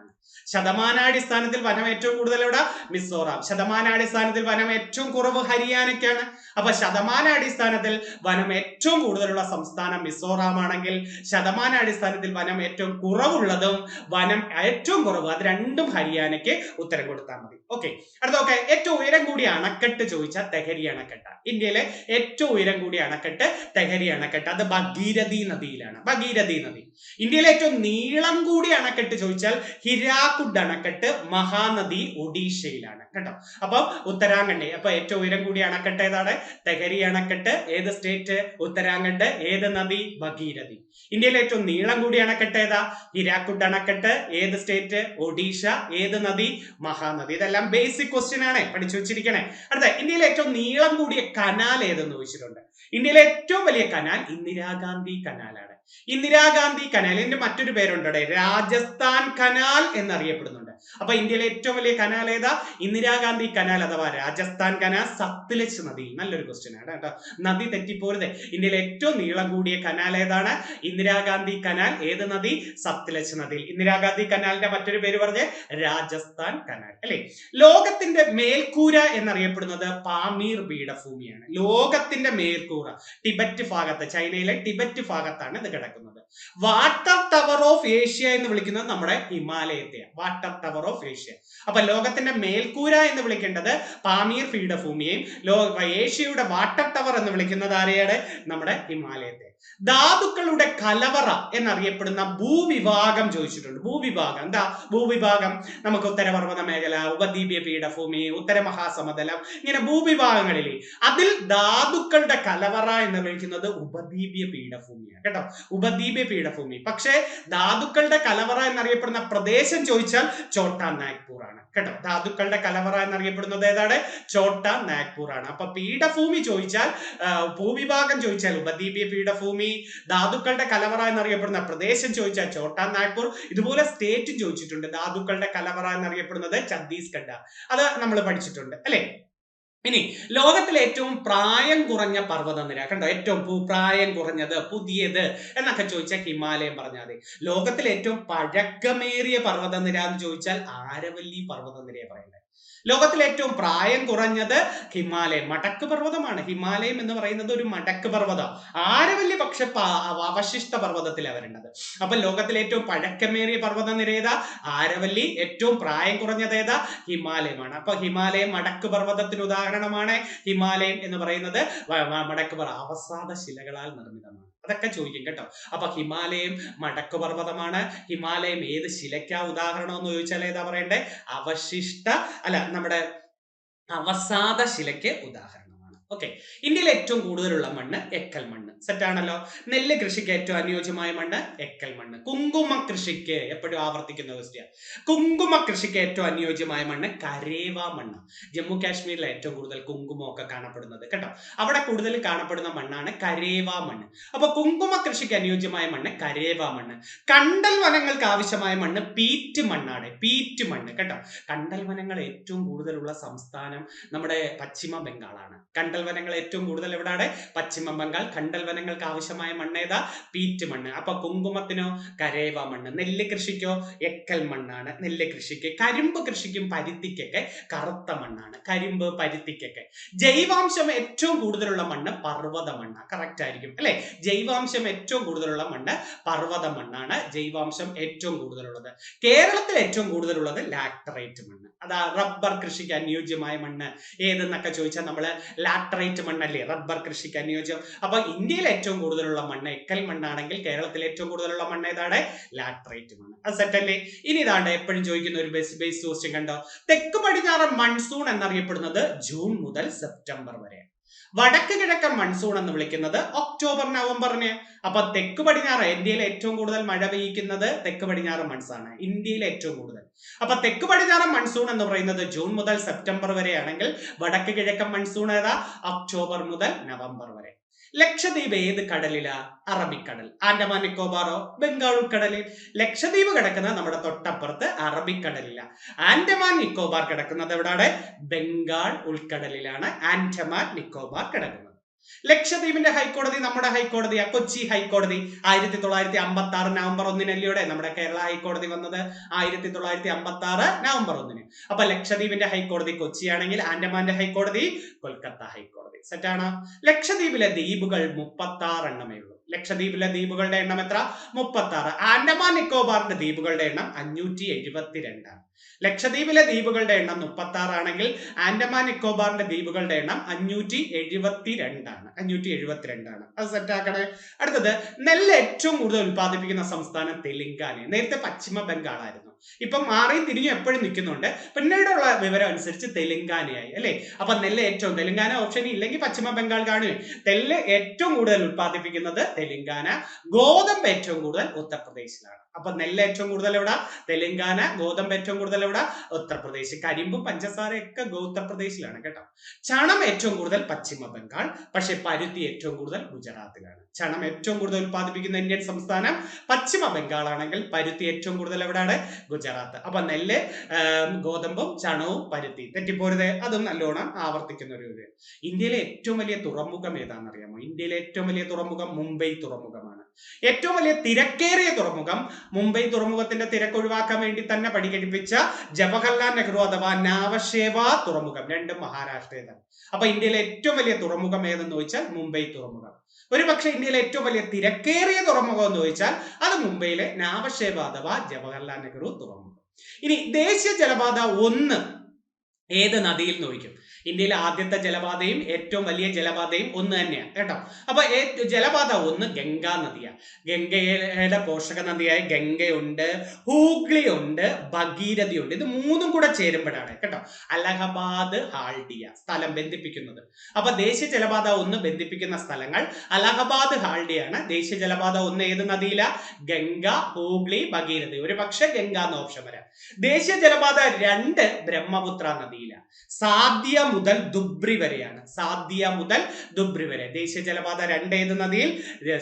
ശതമാനാടിസ്ഥാനത്തിൽ വനം ഏറ്റവും കൂടുതൽ എവിടെ? മിസോറാം. ശതമാനാടിസ്ഥാനത്തിൽ വനം ഏറ്റവും കുറവ് ഹരിയാനയ്ക്കാണ്. അപ്പൊ ശതമാനാടിസ്ഥാനത്തിൽ വനം ഏറ്റവും കൂടുതലുള്ള സംസ്ഥാനം മിസോറാം ആണെങ്കിൽ ശതമാനാടിസ്ഥാനത്തിൽ വനം ഏറ്റവും കുറവുള്ളതും വനം ഏറ്റവും കുറവ് അത് രണ്ടും ഹരിയാനയ്ക്ക് ഉത്തരം കൊടുത്താൽ മതി. ഓക്കെ, അടുത്ത ഏറ്റവും ഉയരം കൂടിയ അണക്കെട്ട് ചോദിച്ചാൽ തെഹരി അണക്കെട്ടാണ്. ഇന്ത്യയിലെ ഏറ്റവും ഉയരം കൂടിയ അണക്കെട്ട് തെഹരി അണക്കെട്ട്. അത് ഭഗീരഥി നദിയിലാണ്. ഭഗീരഥി നദി. ഇന്ത്യയിലെ ഏറ്റവും നീളം കൂടിയ അണക്കെട്ട് ചോദിച്ചാൽ ഹിരാക്കുഡ് അണക്കെട്ട്, മഹാനദി ഒഡീഷയിലാണ് കേട്ടോ. അപ്പൊ ഉത്തരാഖണ്ഡ്. അപ്പൊ ഏറ്റവും ഉയരം കൂടിയ അണക്കെട്ട് ഏതാണ്? തെഹരി അണക്കെട്ട്. ഏത് സ്റ്റേറ്റ്? ഉത്തരാഖണ്ഡ്. ഏത് നദി? ഭഗീരഥി. ഇന്ത്യയിലെ ഏറ്റവും നീളം കൂടിയ അണക്കെട്ട് ഏതാ? ഹിരാക്കുഡ് അണക്കെട്ട്. ഏത് സ്റ്റേറ്റ്? ഒഡീഷ. ഏത് നദി? മഹാനദി. ഇതെല്ലാം ബേസിക് ക്വസ്റ്റ്യൻ ആണ്, പഠിച്ചു വെച്ചിരിക്കണേ. അടുത്ത ഇന്ത്യയിലെ ഏറ്റവും നീളം കൂടിയ കനാൽ ഏതെന്ന് ചോദിച്ചിട്ടുണ്ട്. ഇന്ത്യയിലെ ഏറ്റവും വലിയ കനാൽ ഇന്ദിരാഗാന്ധി കനാലാണ്. ഇന്ദിരാഗാന്ധി കനാലിന്റെ മറ്റൊരു പേരുണ്ട്, രാജസ്ഥാൻ കനാൽ എന്നറിയപ്പെടുന്നുണ്ട്. അപ്പൊ ഇന്ത്യയിലെ ഏറ്റവും വലിയ കനാൽ ഏതാ? ഇന്ദിരാഗാന്ധി കനാൽ അഥവാ രാജസ്ഥാൻ കനാൽ. സത്ലജ് നദി. നല്ലൊരു ക്വസ്റ്റ്യൻ ആണ് കേട്ടോ, നദി തെറ്റിപ്പോരുത്. ഇന്ത്യയിലെ ഏറ്റവും നീളം കൂടിയ കനാൽ ഏതാണ്? ഇന്ദിരാഗാന്ധി കനാൽ. ഏത് നദി? സത്ലജ് നദി. ഇന്ദിരാഗാന്ധി കനാലിന്റെ മറ്റൊരു പേര് പറഞ്ഞേ രാജസ്ഥാൻ കനാൽ അല്ലെ. ലോകത്തിന്റെ മേൽക്കൂര എന്നറിയപ്പെടുന്നത് പാമീർ പീഠഭൂമിയാണ്. ലോകത്തിന്റെ മേൽക്കൂര ടിബറ്റ് ഭാഗത്ത്, ചൈനയിലെ ടിബറ്റ് ഭാഗത്താണ് ഇത് കിടക്കുന്നത്. വാട്ടർ ടവർ ഓഫ് ഏഷ്യ എന്ന് വിളിക്കുന്നത് നമ്മുടെ ഹിമാലയത്തെയാണ്. Water tower of Asia. അപ്പൊ ലോകത്തിന്റെ മേൽക്കൂര എന്ന് വിളിക്കേണ്ടത് പാമീർ പീഠഭൂമിയെയും ഏഷ്യയുടെ വാട്ടർ ടവർ എന്ന് വിളിക്കുന്നത് ആരെയാണ്? നമ്മുടെ ഹിമാലയത്തെ. ധാതുക്കളുടെ കലവറ എന്നറിയപ്പെടുന്ന ഭൂവിഭാഗം ചോദിച്ചിട്ടുണ്ട്. ഭൂവിഭാഗം എന്താ? ഭൂവിഭാഗം നമുക്ക് ഉത്തരപർവ്വത മേഖല, ഉപദ്വീപീയ പീഠഭൂമി, ഉത്തര മഹാസമതലം, ഇങ്ങനെ ഭൂവിഭാഗങ്ങളിലെ അതിൽ ധാതുക്കളുടെ കലവറ എന്ന് വിളിക്കുന്നത് ഉപദ്വീപീയ പീഠഭൂമിയാണ് കേട്ടോ. ഉപദ്വീപീയ പീഠഭൂമി. പക്ഷേ ധാതുക്കളുടെ കലവറ എന്നറിയപ്പെടുന്ന പ്രദേശം ചോദിച്ചാൽ ചോട്ടാ നാഗ്പൂർ ആണ് കേട്ടോ. ധാതുക്കളുടെ കലവറ എന്നറിയപ്പെടുന്നത് ഏതാണ്? ചോട്ടാ നാഗ്പൂർ ആണ്. അപ്പൊ പീഠഭൂമി ചോദിച്ചാൽ, ഭൂവിഭാഗം ചോദിച്ചാൽ ഉപദ്വീപീയ പീഠഭൂമി, ധാതുക്കളുടെ കലവറ എന്നറിയപ്പെടുന്ന പ്രദേശം ചോദിച്ചാൽ ചോട്ടാ നാഗ്പൂർ. ഇതുപോലെ സ്റ്റേറ്റും ചോദിച്ചിട്ടുണ്ട്. ധാതുക്കളുടെ കലവറ എന്നറിയപ്പെടുന്നത് ഛത്തീസ്ഗഡ്. അത് നമ്മൾ പഠിച്ചിട്ടുണ്ട് അല്ലെ. ഇനി ലോകത്തിലെ ഏറ്റവും പ്രായം കുറഞ്ഞ പർവ്വതനിര കണ്ടോ. ഏറ്റവും പ്രായം കുറഞ്ഞത്, പുതിയത് എന്നൊക്കെ ചോദിച്ചാൽ ഹിമാലയം പറഞ്ഞാൽ മതി. ലോകത്തിലെ ഏറ്റവും പഴക്കമേറിയ പർവ്വതനിര എന്ന് ചോദിച്ചാൽ ആരവല്ലി പർവ്വതനിരയെ പറയണ്ടേ. ലോകത്തിലെ ഏറ്റവും പ്രായം കുറഞ്ഞത് ഹിമാലയം, മടക്ക് പർവ്വതമാണ്. ഹിമാലയം എന്ന് പറയുന്നത് ഒരു മടക്ക് പർവ്വതം. ആരവല്ലി പക്ഷെ അവശിഷ്ട പർവ്വതത്തിലാണ് വരേണ്ടത്. അപ്പൊ ലോകത്തിലെ ഏറ്റവും പഴക്കമേറിയ പർവ്വത നിര ഏതാ? ആരവല്ലി. ഏറ്റവും പ്രായം കുറഞ്ഞത് ഏതാ? ഹിമാലയമാണ്. അപ്പൊ ഹിമാലയം മടക്ക് പർവ്വതത്തിന് ഉദാഹരണമാണ്. ഹിമാലയം എന്ന് പറയുന്നത് മടക്ക് അവസാദ ശിലകളാൽ നിർമ്മിതമാണ്. അതൊക്കെ ചോദിക്കും കേട്ടോ. അപ്പൊ ഹിമാലയം മടക്ക് പർവ്വതമാണ്. ഹിമാലയം ഏത് ശിലയ്ക്കാ ഉദാഹരണം എന്ന് ചോദിച്ചാൽ ഏതാ പറയണ്ടേ? നമ്മുടെ അവസാദ ശിലയ്ക്ക് ഉദാഹരണമാണ്. ഓക്കെ. ഇന്ത്യയിൽ ഏറ്റവും കൂടുതലുള്ള മണ്ണ് എക്കൽ മണ്ണ്. സെറ്റ് ആണല്ലോ. നെല്ല് കൃഷിക്ക് ഏറ്റവും അനുയോജ്യമായ മണ്ണ് എക്കൽ മണ്ണ്. കുങ്കുമ കൃഷിക്ക്, എപ്പോഴും ആവർത്തിക്കുന്ന ക്വസ്റ്റ്യൻ, കുങ്കുമ കൃഷിക്ക് ഏറ്റവും അനുയോജ്യമായ മണ്ണ് കരേവ മണ്ണ്. ജമ്മു കാശ്മീരിലെ ഏറ്റവും കൂടുതൽ കുങ്കുമൊക്കെ കാണപ്പെടുന്നത് കേട്ടോ. അവിടെ കൂടുതൽ കാണപ്പെടുന്ന മണ്ണാണ് കരേവ മണ്ണ്. അപ്പൊ കുങ്കുമ കൃഷിക്ക് അനുയോജ്യമായ മണ്ണ് കരേവ മണ്ണ്. കണ്ടൽ വനങ്ങൾക്ക് ആവശ്യമായ മണ്ണ് പീറ്റ് മണ്ണാണ്. പീറ്റ് മണ്ണ് കേട്ടോ. കണ്ടൽ വനങ്ങൾ ഏറ്റവും കൂടുതലുള്ള സംസ്ഥാനം നമ്മുടെ പശ്ചിമ ബംഗാളാണ്. കണ്ടൽ വനങ്ങൾ ഏറ്റവും കൂടുതൽ എവിടെയാണ്? പശ്ചിമ ബംഗാൾ. കണ്ടൽ വനങ്ങൾക്ക് ആവശ്യമായ മണ്ണ് ഏതാ? പീറ്റ് മണ്ണ്. അപ്പൊ കുങ്കുമത്തിനോ കരേവ മണ്ണ്. നെല്ല് കൃഷിക്കോ എക്കൽ മണ്ണാണ്. നെല്ല് കൃഷിക്ക്. കരിമ്പ് കൃഷിക്കും പരുത്തിക്കൊക്കെ കറുത്ത മണ്ണാണ്. കരിമ്പ്, പരുത്തിക്കൊക്കെ. ജൈവാംശം ഏറ്റവും കൂടുതലുള്ള മണ്ണ് പർവ്വത മണ്ണ്. കറക്റ്റ് ആയിരിക്കും അല്ലെ? ജൈവാംശം ഏറ്റവും കൂടുതലുള്ള മണ്ണ് പർവ്വത മണ്ണാണ്. ജൈവാംശം ഏറ്റവും കൂടുതലുള്ളത്. കേരളത്തിൽ ഏറ്റവും കൂടുതലുള്ളത് ലാറ്ററൈറ്റ് മണ്ണ്. അതാ റബ്ബർ കൃഷിക്ക് അനുയോജ്യമായ മണ്ണ് ഏതെന്നൊക്കെ ചോദിച്ചാൽ നമ്മള് ലാറ്ററൈറ്റ് മണ്ണല്ലേ റബ്ബർ കൃഷിക്ക് അനുയോജ്യം. അപ്പൊ ഇന്ത്യയിൽ ഏറ്റവും കൂടുതലുള്ള മണ്ണ് എക്കൽ മണ്ണാണെങ്കിൽ കേരളത്തിൽ ഏറ്റവും കൂടുതലുള്ള മണ്ണ് ഏതാണ്? ലാറ്ററൈറ്റ് മണ്ണ്. അത് സെറ്റല്ലേ? ഇനി ഇതാണ്ട് എപ്പോഴും ചോദിക്കുന്ന ഒരു ബേസ് ക്വസ്റ്റ്യൻ കണ്ടോ. തെക്ക് പടിഞ്ഞാറൻ മൺസൂൺ എന്നറിയപ്പെടുന്നത് ജൂൺ മുതൽ സെപ്റ്റംബർ വരെ. വടക്ക് കിഴക്കൻ മൺസൂൺ എന്ന് വിളിക്കുന്നത് ഒക്ടോബർ നവംബറിന്. അപ്പൊ തെക്ക് പടിഞ്ഞാറ്, ഇന്ത്യയിൽ ഏറ്റവും കൂടുതൽ മഴ പെയ്യിക്കുന്നത് തെക്ക് പടിഞ്ഞാറൻ മൺസൂണാണ്. ഇന്ത്യയിൽ ഏറ്റവും കൂടുതൽ. അപ്പൊ തെക്ക് പടിഞ്ഞാറൻ മൺസൂൺ എന്ന് പറയുന്നത് ജൂൺ മുതൽ സെപ്റ്റംബർ വരെ ആണെങ്കിൽ വടക്ക് കിഴക്കൻ മൺസൂൺ ഏതാ? ഒക്ടോബർ മുതൽ നവംബർ വരെ. ലക്ഷദ്വീപ് ഏത് കടലിലാ? അറബിക്കടൽ. ആൻഡമാൻ നിക്കോബാറോ? ബംഗാൾ ഉൾക്കടലിൽ. ലക്ഷദ്വീപ് കിടക്കുന്നത് നമ്മുടെ തൊട്ടപ്പുറത്ത് അറബിക്കടലില. ആൻഡമാൻ നിക്കോബാർ കിടക്കുന്നത് എവിടെയാണ്? ബംഗാൾ ഉൾക്കടലിലാണ് ആൻഡമാൻ നിക്കോബാർ കിടക്കുന്നത്. ലക്ഷദ്വീപിന്റെ ഹൈക്കോടതി നമ്മുടെ ഹൈക്കോടതിയാ, കൊച്ചി ഹൈക്കോടതി. 1956 നവംബർ 1 നമ്മുടെ കേരള ഹൈക്കോടതി വന്നത് 1956 നവംബർ 1. അപ്പൊ ലക്ഷദ്വീപിന്റെ ഹൈക്കോടതി കൊച്ചിയാണെങ്കിൽ ആൻഡമാന്റെ ഹൈക്കോടതി കൊൽക്കത്ത ഹൈക്കോടതി. സെറ്റാണ്. ലക്ഷദ്വീപിലെ ദ്വീപുകൾ 36 എണ്ണമേ ഉള്ളൂ. ലക്ഷദ്വീപിലെ ദ്വീപുകളുടെ എണ്ണം എത്ര? 36. ആൻഡമാൻ നിക്കോബാറിന്റെ ദ്വീപുകളുടെ എണ്ണം 572 ആണ്. ലക്ഷദ്വീപിലെ ദ്വീപുകളുടെ എണ്ണം 36 ആണെങ്കിൽ ആൻഡമാൻ നിക്കോബാറിന്റെ ദ്വീപുകളുടെ എണ്ണം 572 ആണ്. 572 ആണ്. അത് സെറ്റ് ആക്കണേ. അടുത്തത്, നെല്ല് ഏറ്റവും കൂടുതൽ ഉത്പാദിപ്പിക്കുന്ന സംസ്ഥാനം തെലങ്കാന. നേരത്തെ പശ്ചിമ ബംഗാളായിരുന്നു. ഇപ്പൊ മാറിയും തിരിഞ്ഞും എപ്പോഴും നിൽക്കുന്നുണ്ട്. പിന്നീടുള്ള വിവരം അനുസരിച്ച് തെലങ്കാനയായി അല്ലെ. അപ്പൊ നെല്ല് ഏറ്റവും, തെലങ്കാന ഓപ്ഷൻ ഇല്ലെങ്കിൽ പശ്ചിമ ബംഗാൾ കാണുകയും, നെല്ല് ഏറ്റവും കൂടുതൽ ഉത്പാദിപ്പിക്കുന്നത് തെലങ്കാന. ഗോതമ്പ് ഏറ്റവും കൂടുതൽ ഉത്തർപ്രദേശിലാണ്. അപ്പൊ നെല്ല് ഏറ്റവും കൂടുതൽ എവിടെ? തെലങ്കാന. ഗോതമ്പ് ഏറ്റവും കൂടുതൽ എവിടെ? ഉത്തർപ്രദേശ്. കരിമ്പും പഞ്ചസാരയൊക്കെ ഉത്തർപ്രദേശിലാണ് കേട്ടോ. ചണം ഏറ്റവും കൂടുതൽ പശ്ചിമ ബംഗാൾ. പക്ഷെ പരുത്തി ഏറ്റവും കൂടുതൽ ഗുജറാത്തിലാണ്. ചണം ഏറ്റവും കൂടുതൽ ഉത്പാദിപ്പിക്കുന്ന ഇന്ത്യൻ സംസ്ഥാനം പശ്ചിമ ബംഗാൾ ആണെങ്കിൽ പരുത്തി ഏറ്റവും കൂടുതൽ എവിടെയാണ്? ഗുജറാത്ത്. അപ്പൊ നെല്ല്, ഗോതമ്പും ചണവും പരുത്തി. തെറ്റിപ്പോരുത്. അതും നല്ലോണം ആവർത്തിക്കുന്ന ഒരു ഇത്. ഇന്ത്യയിലെ ഏറ്റവും വലിയ തുറമുഖം ഏതാണെന്നറിയാമോ? ഇന്ത്യയിലെ ഏറ്റവും വലിയ തുറമുഖം മുംബൈ തുറമുഖമാണ്. ഏറ്റവും വലിയ തിരക്കേറിയ തുറമുഖം മുംബൈ തുറമുഖത്തിന്റെ തിരക്ക് ഒഴിവാക്കാൻ വേണ്ടി തന്നെ പണികഴിപ്പിച്ച ജവഹർലാൽ നെഹ്റു അഥവാ നാവശേവ തുറമുഖം. രണ്ടും മഹാരാഷ്ട്രയിലാണ്. അപ്പൊ ഇന്ത്യയിലെ ഏറ്റവും വലിയ തുറമുഖം ഏതെന്ന് ചോദിച്ചാൽ മുംബൈ തുറമുഖം. ഒരു പക്ഷെ ഇന്ത്യയിലെ ഏറ്റവും വലിയ തിരക്കേറിയ തുറമുഖം എന്ന് ചോദിച്ചാൽ അത് മുംബൈയിലെ നാവശേവ അഥവാ ജവഹർലാൽ നെഹ്റു തുറമുഖം. ഇനി ദേശീയ ജലപാത 1 ഏത് നദിയിൽ എന്ന് ചോദിക്കും. ഇന്ത്യയിലെ ആദ്യത്തെ ജലപാതയും ഏറ്റവും വലിയ ജലപാതയും ഒന്ന് തന്നെയാണ് കേട്ടോ. അപ്പൊ ജലപാത 1 ഗംഗാ നദിയാണ്. ഗംഗയുടെ പോഷക നദിയായ ഗംഗയുണ്ട്, ഹൂഗ്ലി ഉണ്ട്, ഭഗീരഥി ഉണ്ട്. ഇത് മൂന്നും കൂടെ ചേരുമ്പോഴാണ് കേട്ടോ അലഹബാദ് ഹാൽഡിയ സ്ഥലം ബന്ധിപ്പിക്കുന്നത്. അപ്പൊ ദേശീയ ജലപാത 1 ബന്ധിപ്പിക്കുന്ന സ്ഥലങ്ങൾ അലഹബാദ് ഹാൽഡിയാണ്. ദേശീയ ജലപാത 1 ഏത് നദിയില? ഗംഗ, ഹൂഗ്ലി, ഭഗീരഥി. ഒരു പക്ഷെ ഗംഗ എന്ന ഓപ്ഷൻ വരാം. ദേശീയ ജലപാത 2 ബ്രഹ്മപുത്ര നദിയില. സാധ്യം മുതൽ ദുബ്രി വരെയാണ്. സാദ്യ മുതൽ ദുബ്രി വരെ. ദേശീയ ജലപാത 2 ഏത് നദിയിൽ?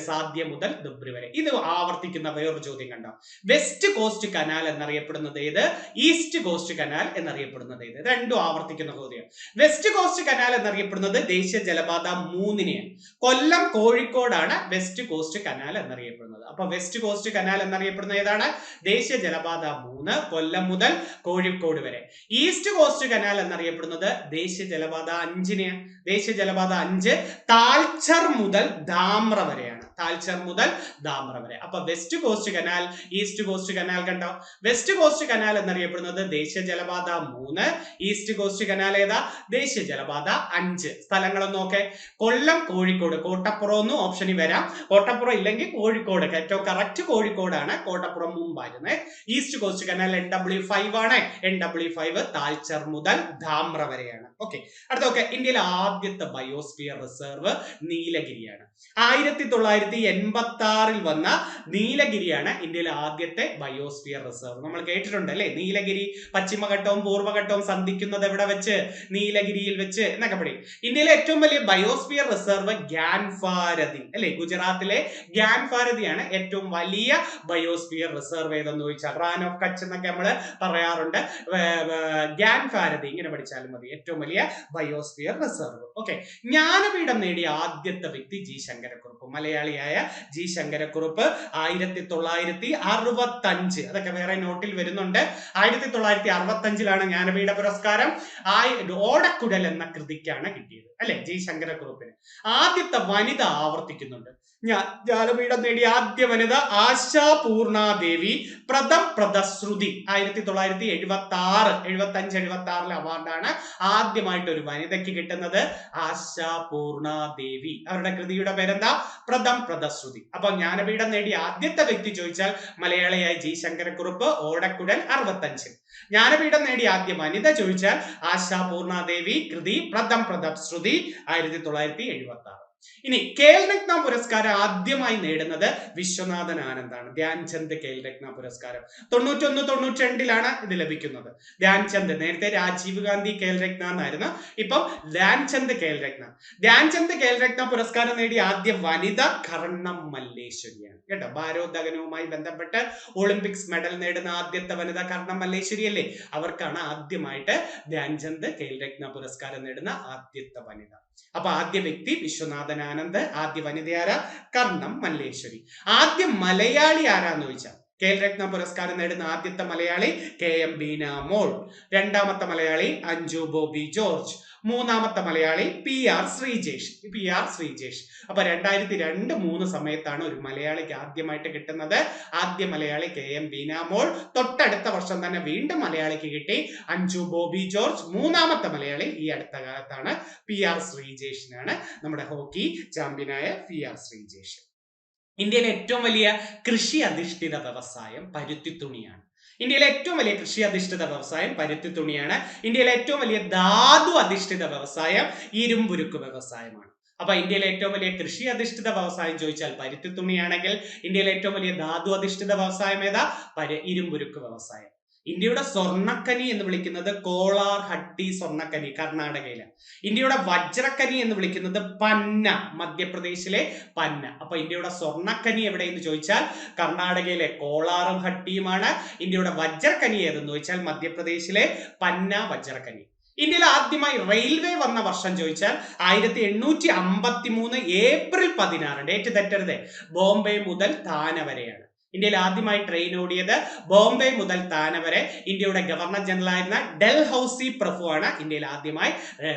സാദ്യ മുതൽ ദുബ്രി വരെ. ഇത് ആവർത്തിക്കുന്ന വേറൊരു ചോദ്യം കണ്ടോ. വെസ്റ്റ് കോസ്റ്റ് കനാൽ എന്നറിയപ്പെടുന്നത് ഏത്? ഈസ്റ്റ് കോസ്റ്റ് കനാൽ എന്നറിയപ്പെടുന്നത് ഏത്? രണ്ടും ആവർത്തിക്കുന്ന ചോദ്യം. വെസ്റ്റ് കോസ്റ്റ് കനാൽ എന്നറിയപ്പെടുന്നത് ദേശീയ ജലപാത 3-നെയാണ്. കൊല്ലം കോഴിക്കോടാണ് വെസ്റ്റ് കോസ്റ്റ് കനാൽ എന്നറിയപ്പെടുന്നത്. അപ്പൊ വെസ്റ്റ് കോസ്റ്റ് കനാൽ എന്നറിയപ്പെടുന്ന ഏതാണ്? ദേശീയ ജലപാത 3, കൊല്ലം മുതൽ കോഴിക്കോട് വരെ. ഈസ്റ്റ് കോസ്റ്റ് കനാൽ എന്നറിയപ്പെടുന്നത് ദേശീയ ജലപാത 5-നെയാണ്. ദേശീയ ജലപാത 5 താൽച്ചർ മുതൽ ധാമ്ര വരെയാണ്. താൽച്ചർ മുതൽ ധാമ്ര വരെ. അപ്പൊ west cost canal, east cost canal കണ്ടോ. വെസ്റ്റ് കോസ്റ്റ് കനാൽ എന്നറിയപ്പെടുന്നത് ദേശീയ ജലപാത 3, ഈസ്റ്റ് കോസ്റ്റ് കനാൽ ഏതാ? ദേശീയ ജലപാത 5. സ്ഥലങ്ങളൊന്നും നോക്കെ. കൊല്ലം കോഴിക്കോട്. കോട്ടപ്പുറം ഒന്നും ഓപ്ഷനിൽ വരാം. കോട്ടപ്പുറം ഇല്ലെങ്കിൽ കോഴിക്കോട്. ഏറ്റവും കറക്റ്റ് കോഴിക്കോടാണ്. കോട്ടപ്പുറം മുമ്പായിരുന്നു. ഈസ്റ്റ് കോസ്റ്റ് കനാൽ NW5 ആണ്. NW5 താൽച്ചർ മുതൽ ധാമ്ര വരെയാണ്. ഓക്കെ, അടുത്ത നോക്കെ. ഇന്ത്യയിലെ ആദ്യത്തെ ബയോസ്ഫിയർ റിസർവ് നീലഗിരിയാണ്. 1986 വന്ന നീലഗിരിയാണ് ഇന്ത്യയിലെ ആദ്യത്തെ ബയോസ്ഫിയർ റിസർവ്. നമ്മൾ കേട്ടിട്ടുണ്ട് അല്ലെ, നീലഗിരി പശ്ചിമഘട്ടവും പൂർവ്വഘട്ടവും സന്ധിക്കുന്നത് എവിടെ വെച്ച്? നീലഗിരിയിൽ വെച്ച് എന്നൊക്കെ പറയും. ഇന്ത്യയിലെ ഏറ്റവും വലിയ ബയോസ്ഫിയർ റിസർവ് ഗ്യാൻഫാരതി അല്ലെ, ഗുജറാത്തിലെ ഗ്യാൻഫാരതിയാണ് ഏറ്റവും വലിയ ബയോസ്ഫിയർ റിസർവ് ഏതെന്ന് ചോദിച്ചാൽ. റാൻ ഓഫ് കച്ച് എന്നൊക്കെ നമ്മൾ പറയാറുണ്ട്. ഗ്യാൻഫാരതി ഇങ്ങനെ പഠിച്ചാലും മതി. ഏറ്റവും വലിയ ബയോസ്ഫിയർ റിസർവ്. ഓക്കെ, ജ്ഞാനപീഠം നേടിയ ആദ്യത്തെ വ്യക്തി ജി ശങ്കരക്കുറുപ്പ്. മലയാളിയായ ജി ശങ്കരക്കുറുപ്പ് 1965. അതൊക്കെ വേറെ നോട്ടിൽ വരുന്നുണ്ട്. 1965 ജ്ഞാനപീഠ പുരസ്കാരം. ഓടക്കുഴൽ എന്ന കൃതിക്കാണ് കിട്ടിയത് അല്ലെ, ജി ശങ്കരക്കുറുപ്പിന്. ആദ്യത്തെ വനിത ആവർത്തിക്കുന്നുണ്ട്. ജ്ഞാനപീഠം നേടിയ ആദ്യ വനിത ആശാപൂർണാദേവി പ്രഥം പ്രദശ്രുതി. 1976 അവാർഡാണ് ആദ്യമായിട്ട് ഒരു വനിതയ്ക്ക് കിട്ടുന്നത്. ആശാപൂർണാദേവി. അവരുടെ കൃതിയുടെ പേരെന്താ? പ്രഥം പ്രദശ്രുതി. അപ്പൊ ജ്ഞാനപീഠം നേടിയ ആദ്യത്തെ വ്യക്തി ചോദിച്ചാൽ മലയാളിയായ ജി ശങ്കരക്കുറുപ്പ്, ഓടക്കുഴൽ 65. ജ്ഞാനപീഠം നേടിയ ആദ്യ വനിത ചോദിച്ചാൽ ആശാപൂർണാദേവി, കൃതി പ്രഥം പ്രദശ്രുതി 1976. ഇനി ഖേൽരത്ന പുരസ്കാരം ആദ്യമായി നേടുന്നത് വിശ്വനാഥൻ ആനന്ദാണ്. ധ്യാൻചന്ദ് ഖേൽരത്ന പുരസ്കാരം 91-92 ഇത് ലഭിക്കുന്നത്. ധ്യാൻചന്ദ്, നേരത്തെ രാജീവ് ഗാന്ധി ഖേൽരത്ന എന്നായിരുന്നു, ഇപ്പം ധ്യാൻചന്ദ് ഖേൽരത്ന. ധ്യാൻചന്ദ് ഖേൽരത്ന പുരസ്കാരം നേടിയ ആദ്യ വനിത കർണം മല്ലേശ്വരിയാണ് കേട്ടോ. ഭാരോദ്വഹനവുമായി ബന്ധപ്പെട്ട് ഒളിമ്പിക്സ് മെഡൽ നേടുന്ന ആദ്യത്തെ വനിത കർണം മല്ലേശ്വരി അല്ലേ. അവർക്കാണ് ആദ്യമായിട്ട് ധ്യാൻചന്ദ് ഖേൽരത്ന പുരസ്കാരം നേടുന്ന ആദ്യത്തെ വനിത. അപ്പൊ ആദ്യ വ്യക്തി വിശ്വനാഥൻ ആനന്ദ്, ആദ്യ വനിത ആരാ? കർണം മല്ലേശ്വരി. ആദ്യ മലയാളി ആരാന്ന് ചോദിച്ചാൽ ഖേൽരത്ന പുരസ്കാരം നേടുന്ന ആദ്യത്തെ മലയാളി KM ബീന മോൾ. രണ്ടാമത്തെ മലയാളി അഞ്ജു ബോബി ജോർജ്. മൂന്നാമത്തെ മലയാളി PR ശ്രീജേഷ്. അപ്പൊ 2002-3 സമയത്താണ് ഒരു മലയാളിക്ക് ആദ്യമായിട്ട് കിട്ടുന്നത്. ആദ്യ മലയാളി KM ബീന മോൾ. തൊട്ടടുത്ത വർഷം തന്നെ വീണ്ടും മലയാളിക്ക് കിട്ടി അഞ്ജു ബോബി ജോർജ്. മൂന്നാമത്തെ മലയാളി ഈ അടുത്ത കാലത്താണ് PR ശ്രീജേഷിനാണ്, നമ്മുടെ ഹോക്കി ചാമ്പ്യനായ PR ശ്രീജേഷ്. ഇന്ത്യയിലെ ഏറ്റവും വലിയ കൃഷി അധിഷ്ഠിത വ്യവസായം പരുത്തിത്തുണിയാണ്. ഇന്ത്യയിലെ ഏറ്റവും വലിയ കൃഷി അധിഷ്ഠിത വ്യവസായം പരുത്തിത്തുണിയാണ്. ഇന്ത്യയിലെ ഏറ്റവും വലിയ ധാതു അധിഷ്ഠിത വ്യവസായം ഇരുമ്പുരുക്ക് വ്യവസായമാണ്. അപ്പൊ ഇന്ത്യയിലെ ഏറ്റവും വലിയ കൃഷി അധിഷ്ഠിത വ്യവസായം ചോദിച്ചാൽ പരുത്തിത്തുണിയാണെങ്കിൽ ഇന്ത്യയിലെ ഏറ്റവും വലിയ ധാതു അധിഷ്ഠിത വ്യവസായം ഏതാ? ഇരുമ്പുരുക്ക് വ്യവസായം. ഇന്ത്യയുടെ സ്വർണ്ണക്കനി എന്ന് വിളിക്കുന്നത് കോളാർ ഹട്ടി സ്വർണ്ണക്കനി, കർണാടകയിലെ. ഇന്ത്യയുടെ വജ്രക്കനി എന്ന് വിളിക്കുന്നത് പന്ന, മധ്യപ്രദേശിലെ പന്ന. അപ്പൊ ഇന്ത്യയുടെ സ്വർണ്ണക്കനി എവിടെയെന്ന് ചോദിച്ചാൽ കർണാടകയിലെ കോളാറും ഹട്ടിയുമാണ്. ഇന്ത്യയുടെ വജ്രക്കനി ഏതെന്ന് ചോദിച്ചാൽ മധ്യപ്രദേശിലെ പന്ന വജ്രക്കനി. ഇന്ത്യയിൽ ആദ്യമായി റെയിൽവേ വന്ന വർഷം ചോദിച്ചാൽ 1853 ഏപ്രിൽ 16. ഡേറ്റ് തെറ്റരുത്. ബോംബെ മുതൽ താന വരെയാണ്. ഇന്ത്യയിൽ ആദ്യമായി ട്രെയിൻ ഓടിയത് ബോംബെ മുതൽ താന വരെ. ഇന്ത്യയുടെ ഗവർണർ ജനറൽ ആയിരുന്ന ഡൽഹൌസി പ്രഭു ആണ് ഇന്ത്യയിൽ ആദ്യമായി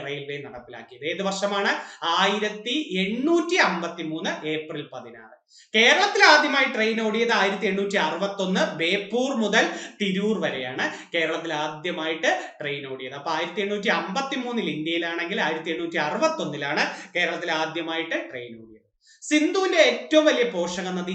റെയിൽവേ നടപ്പിലാക്കിയത്. ഏത് വർഷമാണ്? 1853 ഏപ്രിൽ 16. കേരളത്തിൽ ആദ്യമായി ട്രെയിൻ ഓടിയത് 1861 ബേപ്പൂർ മുതൽ തിരൂർ വരെയാണ് കേരളത്തിൽ ആദ്യമായിട്ട് ട്രെയിൻ ഓടിയത്. അപ്പൊ 1853 ഇന്ത്യയിലാണെങ്കിൽ 1861 കേരളത്തിൽ ആദ്യമായിട്ട് ട്രെയിൻ ഓടിയത്. സിന്ധുവിന്റെ ഏറ്റവും വലിയ പോഷക നദി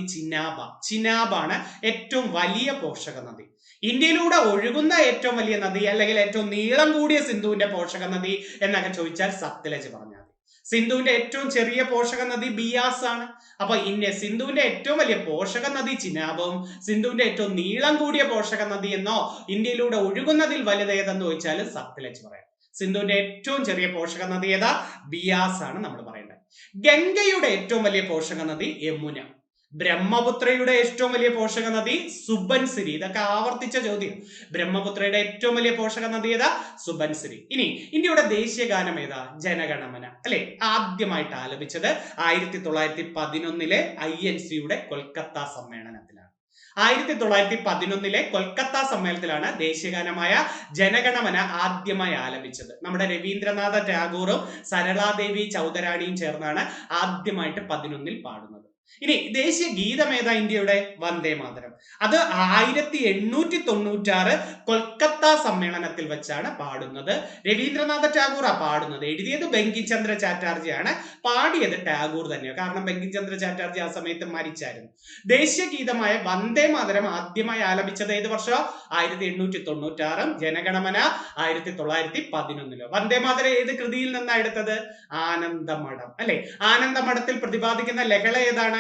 ചിനാബാണ് ഏറ്റവും വലിയ പോഷക നദി. ഇന്ത്യയിലൂടെ ഒഴുകുന്ന ഏറ്റവും വലിയ നദി അല്ലെങ്കിൽ ഏറ്റവും നീളം കൂടിയ സിന്ധുവിന്റെ പോഷക നദി എന്നൊക്കെ ചോദിച്ചാൽ സത്ലജ് പറഞ്ഞാൽ മതി. സിന്ധുവിന്റെ ഏറ്റവും ചെറിയ പോഷക നദി ബിയാസ് ആണ്. അപ്പൊ സിന്ധുവിന്റെ ഏറ്റവും വലിയ പോഷക നദി ചിനാബും സിന്ധുവിന്റെ ഏറ്റവും നീളം കൂടിയ പോഷക നദി എന്നോ ഇന്ത്യയിലൂടെ ഒഴുകുന്നതിൽ വലുതേതെന്ന് ചോദിച്ചാൽ സത്ലജ് പറയാം. സിന്ധുവിന്റെ ഏറ്റവും ചെറിയ പോഷക നദി ഏതാ? ബിയാസ് ആണ് നമ്മൾ പറയേണ്ടത്. ഗംഗയുടെ ഏറ്റവും വലിയ പോഷക നദി യമുന. ബ്രഹ്മപുത്രയുടെ ഏറ്റവും വലിയ പോഷക നദി സുബൻസിരി. ഇതൊക്കെ ആവർത്തിച്ച ചോദ്യം. ബ്രഹ്മപുത്രയുടെ ഏറ്റവും വലിയ പോഷക നദി ഏതാ? സുബൻസിരി. ഇനി ഇന്ത്യയുടെ ദേശീയ ഗാനം ഏതാ? ജനഗണമന അല്ലെ. ആദ്യമായിട്ട് ആലപിച്ചത് 1911 INCയുടെ കൊൽക്കത്ത സമ്മേളനത്തിലാണ്. 1911 കൊൽക്കത്ത സമ്മേളനത്തിലാണ് ദേശീയഗാനമായ ജനഗണമന ആദ്യമായി ആലപിച്ചത്. നമ്മുടെ രവീന്ദ്രനാഥ ടാഗോറും സരളാദേവി ചൗധരാണിയും ചേർന്നാണ് ആദ്യമായിട്ട് 11 പാടുന്നത്. ഇനി ദേശീയ ഗീതം ഏതാ ഇന്ത്യയുടെ? വന്ദേ മാതരം. അത് 1896 കൊൽക്കത്ത സമ്മേളനത്തിൽ വെച്ചാണ് പാടുന്നത്. രവീന്ദ്രനാഥ ടാഗോർ പാടുന്നത്. എഴുതിയത് ബങ്കിംചന്ദ്ര ചാറ്റർജിയാണ്, പാടിയത് ടാഗോർ തന്നെയാണ്. കാരണം ബങ്കിംചന്ദ്ര ചാറ്റർജി ആ സമയത്ത് മരിച്ചായിരുന്നു. ദേശീയ ഗീതമായ വന്ദേ മാതരം ആദ്യമായി ആലപിച്ചത് ഏത് വർഷം? 1896. ജനഗണമന 1911. വന്ദേ മാതരം ഏത് കൃതിയിൽ നിന്നാണ് എടുത്തത്? ആനന്ദമഠം അല്ലെ. ആനന്ദമഠത്തിൽ പ്രതിപാദിക്കുന്ന ലഹള ഏതാണ്?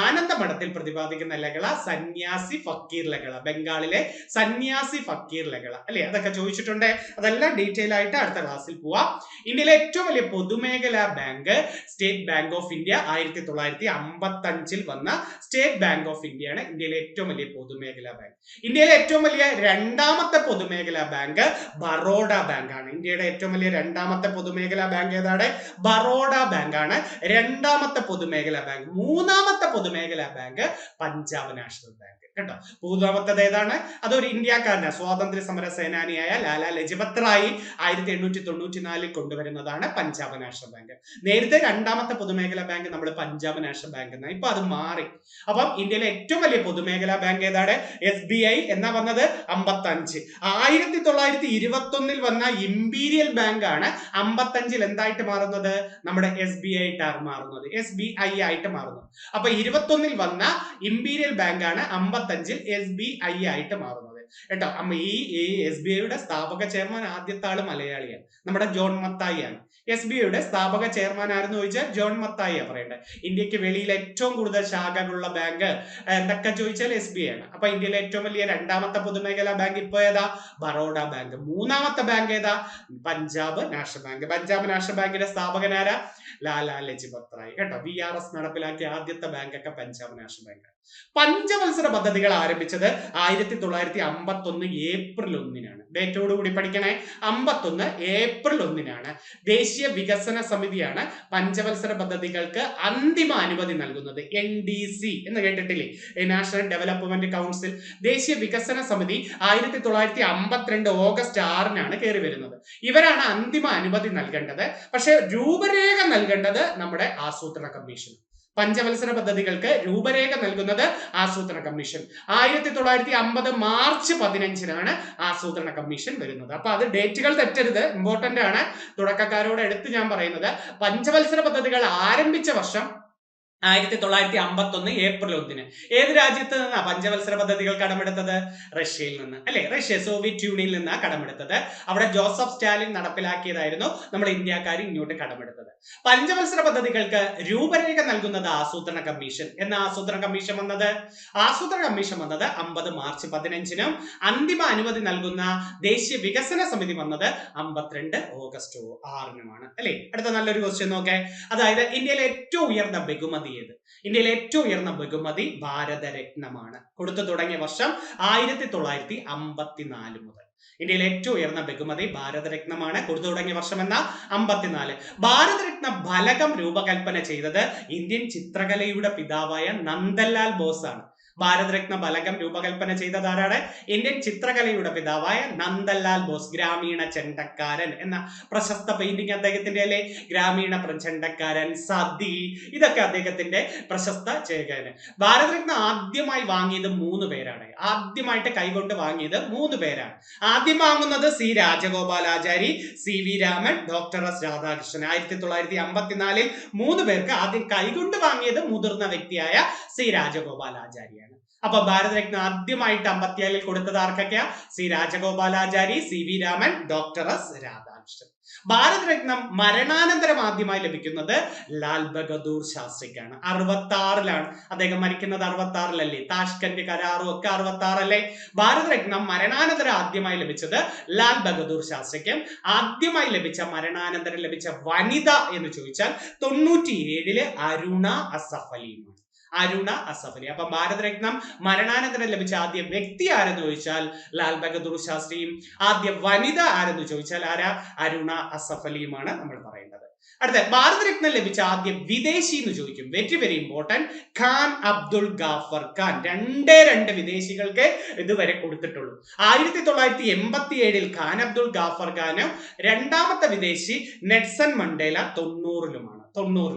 ആനന്ദമഠത്തിൽ പ്രതിപാദിക്കുന്ന ലഹള സന്യാസി ഫക്കീർ ലഹള. ബംഗാളിലെ സന്യാസി ഫക്കീർ ലഹള അല്ലെ. അതൊക്കെ ചോദിച്ചിട്ടുണ്ട്. അതെല്ലാം ഡീറ്റെയിൽ ആയിട്ട് അടുത്ത ക്ലാസ്സിൽ പോവാം. ഇന്ത്യയിലെ ഏറ്റവും വലിയ പൊതുമേഖലാ bank state bank of India. 1955 വന്ന സ്റ്റേറ്റ് ബാങ്ക് ഓഫ് ഇന്ത്യയാണ് ഇന്ത്യയിലെ ഏറ്റവും വലിയ പൊതുമേഖലാ ബാങ്ക്. ഇന്ത്യയിലെ ഏറ്റവും വലിയ രണ്ടാമത്തെ പൊതുമേഖലാ ബാങ്ക് ബറോഡ ബാങ്ക് ആണ്. ഇന്ത്യയുടെ ഏറ്റവും വലിയ രണ്ടാമത്തെ പൊതുമേഖലാ ബാങ്ക് ഏതാണ്? ബറോഡ ബാങ്ക് ആണ് രണ്ടാമത്തെ പൊതുമേഖലാ ബാങ്ക്. മൂന്നാമത്തെ പൊതുമേഖലാ ബാങ്ക് പഞ്ചാബ് നാഷണൽ ബാങ്ക് കേട്ടോ. മൂന്നാമത്തത് ഏതാണ്? അതൊരു ഇന്ത്യക്കാരനാണ്, സ്വാതന്ത്ര്യ സമര സേനാനിയായ ലാലാ ലജ്പത് റായ് 1894 കൊണ്ടുവരുന്നതാണ് പഞ്ചാബ് നാഷണൽ ബാങ്ക്. നേരത്തെ രണ്ടാമത്തെ പൊതുമേഖലാ ബാങ്ക് നമ്മൾ പഞ്ചാബ് നാഷണൽ ബാങ്ക് എന്നാണ്, ഇപ്പൊ അത് മാറി. അപ്പം ഇന്ത്യയിലെ ഏറ്റവും വലിയ പൊതുമേഖലാ ബാങ്ക് ഏതാണ്? SBI എന്നാ വന്നത് 55. 1921 വന്ന ഇമ്പീരിയൽ ബാങ്ക് ആണ് 55 എന്തായിട്ട് മാറുന്നത്? നമ്മുടെ SBI ആയിട്ടാണ് മാറുന്നത്, SBI ആയിട്ട് മാറുന്നത്. അപ്പൊ 21 വന്ന ഇമ്പീരിയൽ ബാങ്ക് ആണ് 55 SBI ആയിട്ട് മാറുന്നത് കേട്ടോ. ഈ SBIയുടെ സ്ഥാപക ചെയർമാൻ ആദ്യത്തെ ആള് മലയാളിയാണ്, നമ്മുടെ ജോൺ മത്തായി ആണ്. SBIയുടെ സ്ഥാപക ചെയർമാൻ ആരെന്ന് ചോദിച്ചാൽ ജോൺ മത്തായി പറയേണ്ടത്. ഇന്ത്യക്ക് വെളിയിൽ ഏറ്റവും കൂടുതൽ ശാഖകളുള്ള ബാങ്ക് എന്തൊക്കെ ചോദിച്ചാൽ SBI ആണ്. അപ്പൊ ഇന്ത്യയിലെ ഏറ്റവും വലിയ രണ്ടാമത്തെ പൊതുമേഖലാ ബാങ്ക് ഇപ്പൊ ഏതാ? ബറോഡ ബാങ്ക്. മൂന്നാമത്തെ ബാങ്ക് ഏതാ? Punjab national bank. Punjab national ബാങ്കിന്റെ സ്ഥാപകനാരാ? ലാലാ ലജ്പത് റായ് കേട്ടോ. VRS നടപ്പിലാക്കിയ ആദ്യത്തെ ബാങ്ക് ഒക്കെ പഞ്ചാബ് നാഷണൽ ബാങ്ക്. പഞ്ചവത്സര പദ്ധതികൾ ആരംഭിച്ചത് 1951 ഏപ്രിൽ 1-നാണ്. ഡേറ്റോടുകൂടി പഠിക്കണേ. 51 ഏപ്രിൽ 1-നാണ്. ദേശീയ വികസന സമിതിയാണ് പഞ്ചവത്സര പദ്ധതികൾക്ക് അന്തിമ അനുമതി നൽകുന്നത്. NDC എന്ന് കേട്ടിട്ടില്ലേ? National development council. ദേശീയ വികസന സമിതി 1952 ഓഗസ്റ്റ് 6-നാണ് കയറി വരുന്നത്. ഇവരാണ് അന്തിമ അനുമതി നൽകേണ്ടത്. പക്ഷെ രൂപരേഖ നൽകേണ്ടത് നമ്മുടെ ആസൂത്രണ കമ്മീഷൻ. പഞ്ചവത്സര പദ്ധതികൾക്ക് രൂപരേഖ നൽകുന്നത് ആസൂത്രണ കമ്മീഷൻ. 1950 മാർച്ച് 15-നാണ് ആസൂത്രണ കമ്മീഷൻ വരുന്നത്. അപ്പൊ അത് ഡേറ്റുകൾ തെറ്റരുത്, ഇമ്പോർട്ടന്റ് ആണ്. തുടക്കക്കാരോട് എടുത്ത് ഞാൻ പറയുന്നത്, പഞ്ചവത്സര പദ്ധതികൾ ആരംഭിച്ച വർഷം 1951 ഏപ്രിൽ 1-ന്. ഏത് രാജ്യത്ത് നിന്നാ പഞ്ചവത്സര പദ്ധതികൾ കടമെടുത്തത്? റഷ്യയിൽ നിന്ന് അല്ലെ. റഷ്യ സോവിയറ്റ് യൂണിയനിൽ നിന്നാണ് കടമെടുത്തത്. അവിടെ ജോസഫ് സ്റ്റാലിൻ നടപ്പിലാക്കിയതായിരുന്നു. നമ്മുടെ ഇന്ത്യക്കാർ ഇങ്ങോട്ട് കടമെടുത്തത്. പഞ്ചവത്സര പദ്ധതികൾക്ക് രൂപരേഖ നൽകുന്നത് ആസൂത്രണ കമ്മീഷൻ. എന്ന ആസൂത്രണ കമ്മീഷൻ വന്നത്? ആസൂത്രണ കമ്മീഷൻ വന്നത് 50 മാർച്ച് 15-നും അന്തിമ അനുമതി നൽകുന്ന ദേശീയ വികസന സമിതി വന്നത് 52 ഓഗസ്റ്റ് 6-നുമാണ് അല്ലെ. അടുത്ത നല്ലൊരു ക്വസ്റ്റ്യൻ നോക്കേ. അതായത് ഇന്ത്യയിലെ ഏറ്റവും ഉയർന്ന ബഹുമതി ഏത്? ഇന്ത്യയിലെ ഏറ്റവും ഉയർന്ന ബഹുമതി ഭാരതരത്നമാണ്. കൊടുത്തു തുടങ്ങിയ വർഷം 1954 മുതൽ. ഇന്ത്യയിലെ ഏറ്റവും ഉയർന്ന ബഹുമതി ഭാരതരത്നമാണ്. കൊടുത്തു തുടങ്ങിയ വർഷം എന്ന 54. ഭാരതരത്ന ഫലകം രൂപകൽപ്പന ചെയ്തത് ഇന്ത്യൻ ചിത്രകലയുടെ പിതാവായ നന്ദലാൽ ബോസ് ആണ്. ഭാരതരത്ന ഫലകം രൂപകൽപ്പന ചെയ്തത് ആരാണ്? ഇന്ത്യൻ ചിത്രകലയുടെ പിതാവായ നന്ദലാൽ ബോസ്. ഗ്രാമീണ ചെണ്ടക്കാരൻ എന്ന പ്രശസ്ത പെയിന്റിംഗ് അദ്ദേഹത്തിന്റെ അല്ലെ. ഗ്രാമീണ ചെണ്ടക്കാരൻ, സതി, ഇതൊക്കെ അദ്ദേഹത്തിന്റെ പ്രശസ്ത ചേകന്. ഭാരതരത്ന ആദ്യമായി വാങ്ങിയത് 3 പേരാണ്. ആദ്യമായിട്ട് കൈകൊണ്ട് വാങ്ങിയത് 3 പേരാണ്. ആദ്യം വാങ്ങുന്നത് C Rajagopalachari, CV Raman, doctor S Radhakrishnan. 1954 3 പേർക്ക് ആദ്യം കൈകൊണ്ട് വാങ്ങിയത് മുതിർന്ന വ്യക്തിയായ C രാജഗോപാലാചാരിയാണ്. അപ്പൊ ഭാരതരത്ന ആദ്യമായിട്ട് 57 കൊടുത്തത് ആർക്കൊക്കെയാ? C Rajagopalachari, CV Raman, doctor S Radhakrishnan. ഭാരതരത്നം മരണാനന്തരം ആദ്യമായി ലഭിക്കുന്നത് ലാൽ ബഹദൂർ ശാസ്ത്രിക്കാണ്. 66-ലാണ് അദ്ദേഹം മരിക്കുന്നത്. 66-ലല്ലേ? താഷ്കന്റ് കരാറും ഒക്കെ 66-അല്ലേ? ഭാരതരത്നം മരണാനന്തരം ആദ്യമായി ലഭിച്ചത് ലാൽ ബഹദൂർ ശാസ്ത്രിക്കും. ആദ്യമായി ലഭിച്ച മരണാനന്തരം ലഭിച്ച വനിത എന്ന് ചോദിച്ചാൽ 97-ല് അരുണ അസഫ് അലിയുമാണ്. അരുണ അസഫ് അലി. അപ്പൊ ഭാരതരത്നം മരണാനന്തരം ലഭിച്ച ആദ്യ വ്യക്തി ആരെന്ന് ചോദിച്ചാൽ ലാൽ ബഹദൂർ ശാസ്ത്രിയും, ആദ്യ വനിത ആരെന്ന് ചോദിച്ചാൽ ആരാ? അരുണ അസഫ് അലിയുമാണ് നമ്മൾ പറയേണ്ടത്. അടുത്ത ഭാരതരത്നം ലഭിച്ച ആദ്യ വിദേശി എന്ന് ചോദിക്കും. Very very important. Khan Abdul Ghaffar Khan. 2 വിദേശികൾക്ക് ഇതുവരെ കൊടുത്തിട്ടുള്ളൂ. 1987-ൽ ഖാൻ അബ്ദുൾ ഗാഫർ ഖാനും രണ്ടാമത്തെ വിദേശി നെൽസൺ മണ്ടേല 90-ലുമാണ്.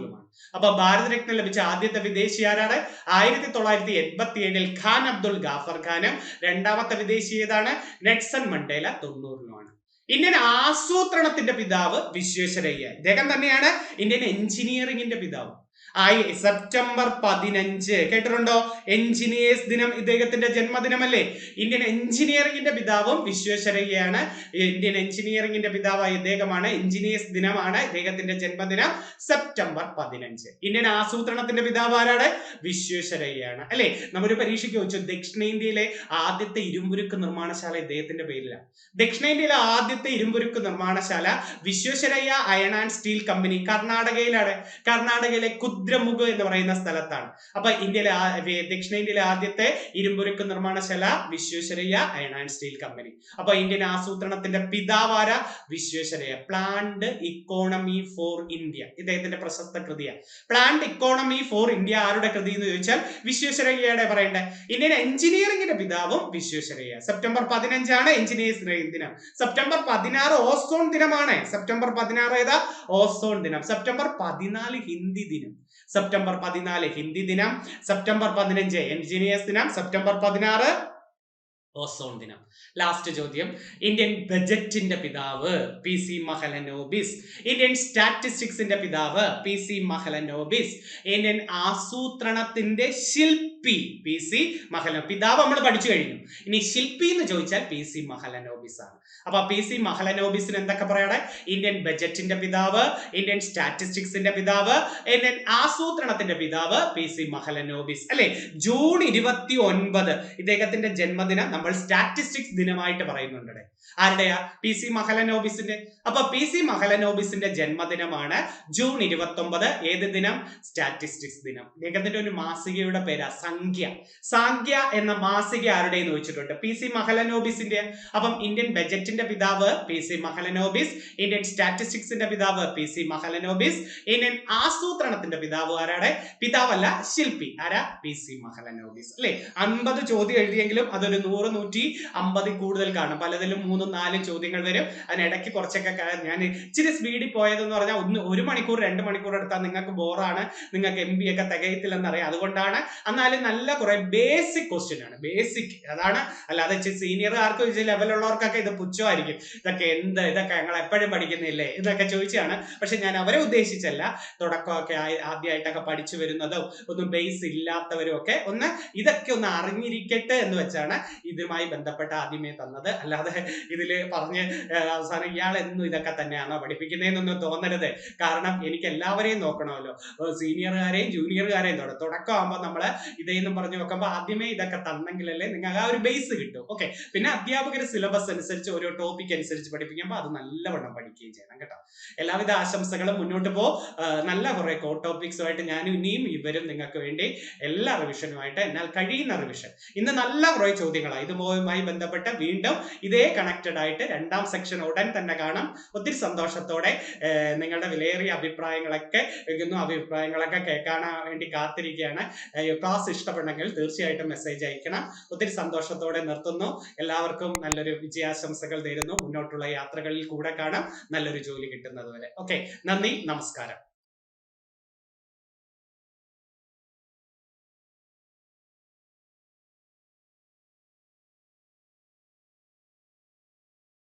അപ്പൊ ഭാരതരത്നം ലഭിച്ച ആദ്യത്തെ വിദേശി ആരാണ്? 1987-ൽ ഖാൻ അബ്ദുൾ ഗാഫർ ഖാനും രണ്ടാമത്തെ വിദേശി ഏതാണ്? നെൽസൺ മണ്ടേല 90-ലുമാണ്. ഇന്ത്യൻ ആസൂത്രണത്തിന്റെ പിതാവ് വിശ്വേശ്വരയ്യ. ഇദ്ദേഹം തന്നെയാണ് ഇന്ത്യൻ എഞ്ചിനീയറിംഗിന്റെ പിതാവ്. സെപ്റ്റംബർ 15 കേട്ടിട്ടുണ്ടോ? എഞ്ചിനീയേഴ്സ് ദിനം ഇദ്ദേഹത്തിന്റെ ജന്മദിനമല്ലേ? ഇന്ത്യൻ എഞ്ചിനീയറിംഗിന്റെ പിതാവും വിശ്വേശ്വരയ്യയാണ്. ഇന്ത്യൻ എഞ്ചിനീയറിംഗിന്റെ പിതാവായ ഇദ്ദേഹമാണ്. എഞ്ചിനീയേഴ്സ് ദിനമാണ് ഇദ്ദേഹത്തിന്റെ ജന്മദിനം, സെപ്റ്റംബർ 15. ഇന്ത്യൻ ആസൂത്രണത്തിന്റെ പിതാവ് ആരാണ്? വിശ്വേശ്വരയ്യയാണ് അല്ലെ? നമ്മുടെ പരീക്ഷയ്ക്ക് ചോദിച്ചു ദക്ഷിണേന്ത്യയിലെ ആദ്യത്തെ ഇരുമ്പുരുക്ക് നിർമ്മാണശാല ഇദ്ദേഹത്തിന്റെ പേരിലാണ്. ദക്ഷിണേന്ത്യയിലെ ആദ്യത്തെ ഇരുമ്പുരുക്ക് നിർമ്മാണശാല Visvesvaraya iron and steel company കർണാടകയിലാണ്. കർണാടകയിലെ കുദ്രമുഖ് എന്ന് പറയുന്ന സ്ഥലത്താണ്. അപ്പൊ ദക്ഷിണേന്ത്യയിലെ ആദ്യത്തെ ഇരുമ്പുരുക്ക് നിർമ്മാണശാല Visvesvaraya iron and steel company. അപ്പൊ ഇന്ത്യൻ ആസൂത്രണത്തിന്റെ പിതാവാര? Visvesvaraya. Planned economy for India ഇദ്ദേഹത്തിന്റെ പ്രശസ്ത കൃതിയാണ്. പ്ലാൻഡ് ഇക്കോണമി ഫോർ ഇന്ത്യ ആരുടെ കൃതി എന്ന് ചോദിച്ചാൽ വിശ്വേശ്വരയ്യയുടെ പറയണ്ടേ. ഇന്ത്യൻ എഞ്ചിനീയറിംഗിന്റെ പിതാവും വിശ്വേശ്വരയ്യ. സെപ്റ്റംബർ 15 എഞ്ചിനീയേഴ്സ് ദിനം. സെപ്റ്റംബർ 16 ഓസോൺ ദിനമാണ്. സെപ്റ്റംബർ 16 ഏതാ? ഓസോൺ ദിനം. സെപ്റ്റംബർ 14 ഹിന്ദി ദിനം. സെപ്റ്റംബർ 14 ഹിന്ദി ദിനം. സെപ്റ്റംബർ 15 എഞ്ചിനീയേഴ്സ് ദിനം. സെപ്റ്റംബർ 16 ഓസോൺ ദിനം. ലാസ്റ്റ് ചോദ്യം. ഇന്ത്യൻ ബജറ്റിന്റെ പിതാവ് PC മഹലനോബിസ്. ഇന്ത്യൻ സ്റ്റാറ്റിസ്റ്റിക്സിന്റെ പിതാവ് PC മഹലനോബിസ്. ഇന്ത്യൻ ആസൂത്രണത്തിന്റെ ശില്പി PC മഹലനോബിസ്. പിതാവ് നമ്മൾ പഠിച്ചു കഴിഞ്ഞു. ഇനി ശില്പി എന്ന് ചോദിച്ചാൽ PC മഹലനോബിസ് ആണ്. അപ്പൊ PC മഹലനോബിസിന് എന്തൊക്കെ പറയണേ? ഇന്ത്യൻ ബജറ്റിന്റെ പിതാവ്, ഇന്ത്യൻ സ്റ്റാറ്റിസ്റ്റിക്സിന്റെ പിതാവ്, ഇന്ത്യൻ ആസൂത്രണത്തിന്റെ പിതാവ് PC മഹലനോബിസ് അല്ലെ? ജൂൺ 29 ഇദ്ദേഹത്തിന്റെ ജന്മദിനം നമ്മൾ സ്റ്റാറ്റിസ്റ്റിക്സ് ദിനമായിട്ട് പറയുന്നുണ്ട്. ആരുടെയാ? PC മഹലനോബിസിന്റെ. അപ്പൊ PC മഹലനോബിസിന്റെ ജന്മദിനമാണ് ജൂൺ 29. ഏത് ദിനം? സ്റ്റാറ്റിസ്റ്റിക്സ് ദിനം. ഇദ്ദേഹത്തിന്റെ ഒരു മാസികയുടെ പേരാ സംഖ്യ. സംഖ്യ എന്ന മാസിക ആരുടെ എന്ന് ചോദിച്ചിട്ടുണ്ട്? PC മഹലനോബിസിന്റെ. അപ്പം ഇന്ത്യൻ ബജറ്റിന്റെ പിതാവ് PC മഹലനോബിസ്, ഇന്ത്യൻ സ്റ്റാറ്റിസ്റ്റിക്സിന്റെ പിതാവ് PC മഹലനോബിസ്, ഇന്ത്യൻ ആസൂത്രണത്തിന്റെ പിതാവ് ആരാടെ? പിതാവല്ല, ശില്പി. ആരാ? PC മഹലനോബിസ് അല്ലെ? 50 ചോദ്യം എഴുതിയെങ്കിലും അതൊരു 100-150 കൂടുതൽ കാണും. പലതിലും 3-4 ചോദ്യങ്ങൾ വരും. അതിനിടയ്ക്ക് കുറച്ചൊക്കെ ഞാൻ ഇച്ചിരി സ്പീഡിൽ പോയതെന്ന് പറഞ്ഞാൽ 1 മണിക്കൂർ 2 മണിക്കൂർ എടുത്താൽ നിങ്ങൾക്ക് ബോറാണ്, നിങ്ങൾക്ക് MB ഒക്കെ തികയത്തില്ലെന്ന് അറിയാം. അതുകൊണ്ടാണ്. എന്നാലും നല്ല കുറെ ബേസിക് ക്വസ്റ്റ്യൻ ആണ്. ബേസിക് അതാണ്. അല്ലാതെ സീനിയർകാർക്ക് ലെവലുള്ളവർക്കൊക്കെ ഇത് പുച്ഛമായിരിക്കും. ഇതൊക്കെ ഞങ്ങൾ എപ്പോഴും പഠിക്കുന്നില്ലേ എന്നൊക്കെ ചോദിച്ചാണ്. പക്ഷെ ഞാൻ അവരെ ഉദ്ദേശിച്ചല്ല. തുടക്കമൊക്കെ ആദ്യമായിട്ടൊക്കെ പഠിച്ചു വരുന്നതോ ഒന്നും ബേസ് ഇല്ലാത്തവരും ഒക്കെ ഇതൊക്കെ ഒന്ന് അറിഞ്ഞിരിക്കട്ടെ എന്ന് വെച്ചാണ് ഇതുമായി ബന്ധപ്പെട്ട ആദ്യമേ തന്നത്. അല്ലാതെ ഇതില് പറഞ്ഞ് അവസാനം ഇയാൾ എന്നും ഇതൊക്കെ തന്നെയാണോ പഠിപ്പിക്കുന്നതെന്നൊന്നും തോന്നരുത്. കാരണം എനിക്ക് എല്ലാവരെയും നോക്കണമല്ലോ. സീനിയർകാരെയും ജൂനിയർകാരെയും തുടക്കമാകുമ്പോൾ നമ്മള് ഇതേന്നും പറഞ്ഞു നോക്കുമ്പോൾ ആദ്യമേ ഇതൊക്കെ തന്നെങ്കിലല്ലേ നിങ്ങൾക്ക് ആ ഒരു ബേസ് കിട്ടും. ഓക്കെ. പിന്നെ അധ്യാപകർ സിലബസ് അനുസരിച്ച് ഓരോ ടോപ്പിക് അനുസരിച്ച് പഠിപ്പിക്കുമ്പോൾ അത് നല്ലവണ്ണം പഠിക്കുകയും ചെയ്യണം കേട്ടോ. എല്ലാവിധ ആശംസകളും. മുന്നോട്ട് പോ. നല്ല കുറെ കോ ടോപ്പിക്സുമായിട്ട് ഞാനും ഇനിയും ഇവരും നിങ്ങൾക്ക് വേണ്ടി എല്ലാ റിവിഷനുമായിട്ട് എന്നാൽ കഴിയുന്ന റിവിഷൻ. ഇന്ന് നല്ല കുറെ ചോദ്യങ്ങളാണ്. ഇതുമായി ബന്ധപ്പെട്ട് വീണ്ടും ഇതേ കണക്റ്റഡ് ആയിട്ട് 2ാം സെക്ഷൻ ഉടൻ തന്നെ കാണാം. ഒത്തിരി സന്തോഷത്തോടെ നിങ്ങളുടെ വിലയേറിയ അഭിപ്രായങ്ങളൊക്കെ കേൾക്കാൻ വേണ്ടി കാത്തിരിക്കുകയാണ്. ക്ലാസ് ഇഷ്ടപ്പെടെങ്കിൽ തീർച്ചയായിട്ടും മെസ്സേജ് അയക്കണം. ഒത്തിരി സന്തോഷത്തോടെ നിർത്തുന്നു. എല്ലാവർക്കും നല്ലൊരു വിജയാശംസകൾ നേരുന്നു. മുന്നോട്ടുള്ള യാത്രകളിൽ കൂടെ കാണാം. നല്ലൊരു ജോലി കിട്ടുന്നത് വരെ. ഓക്കെ. നന്ദി, നമസ്കാരം.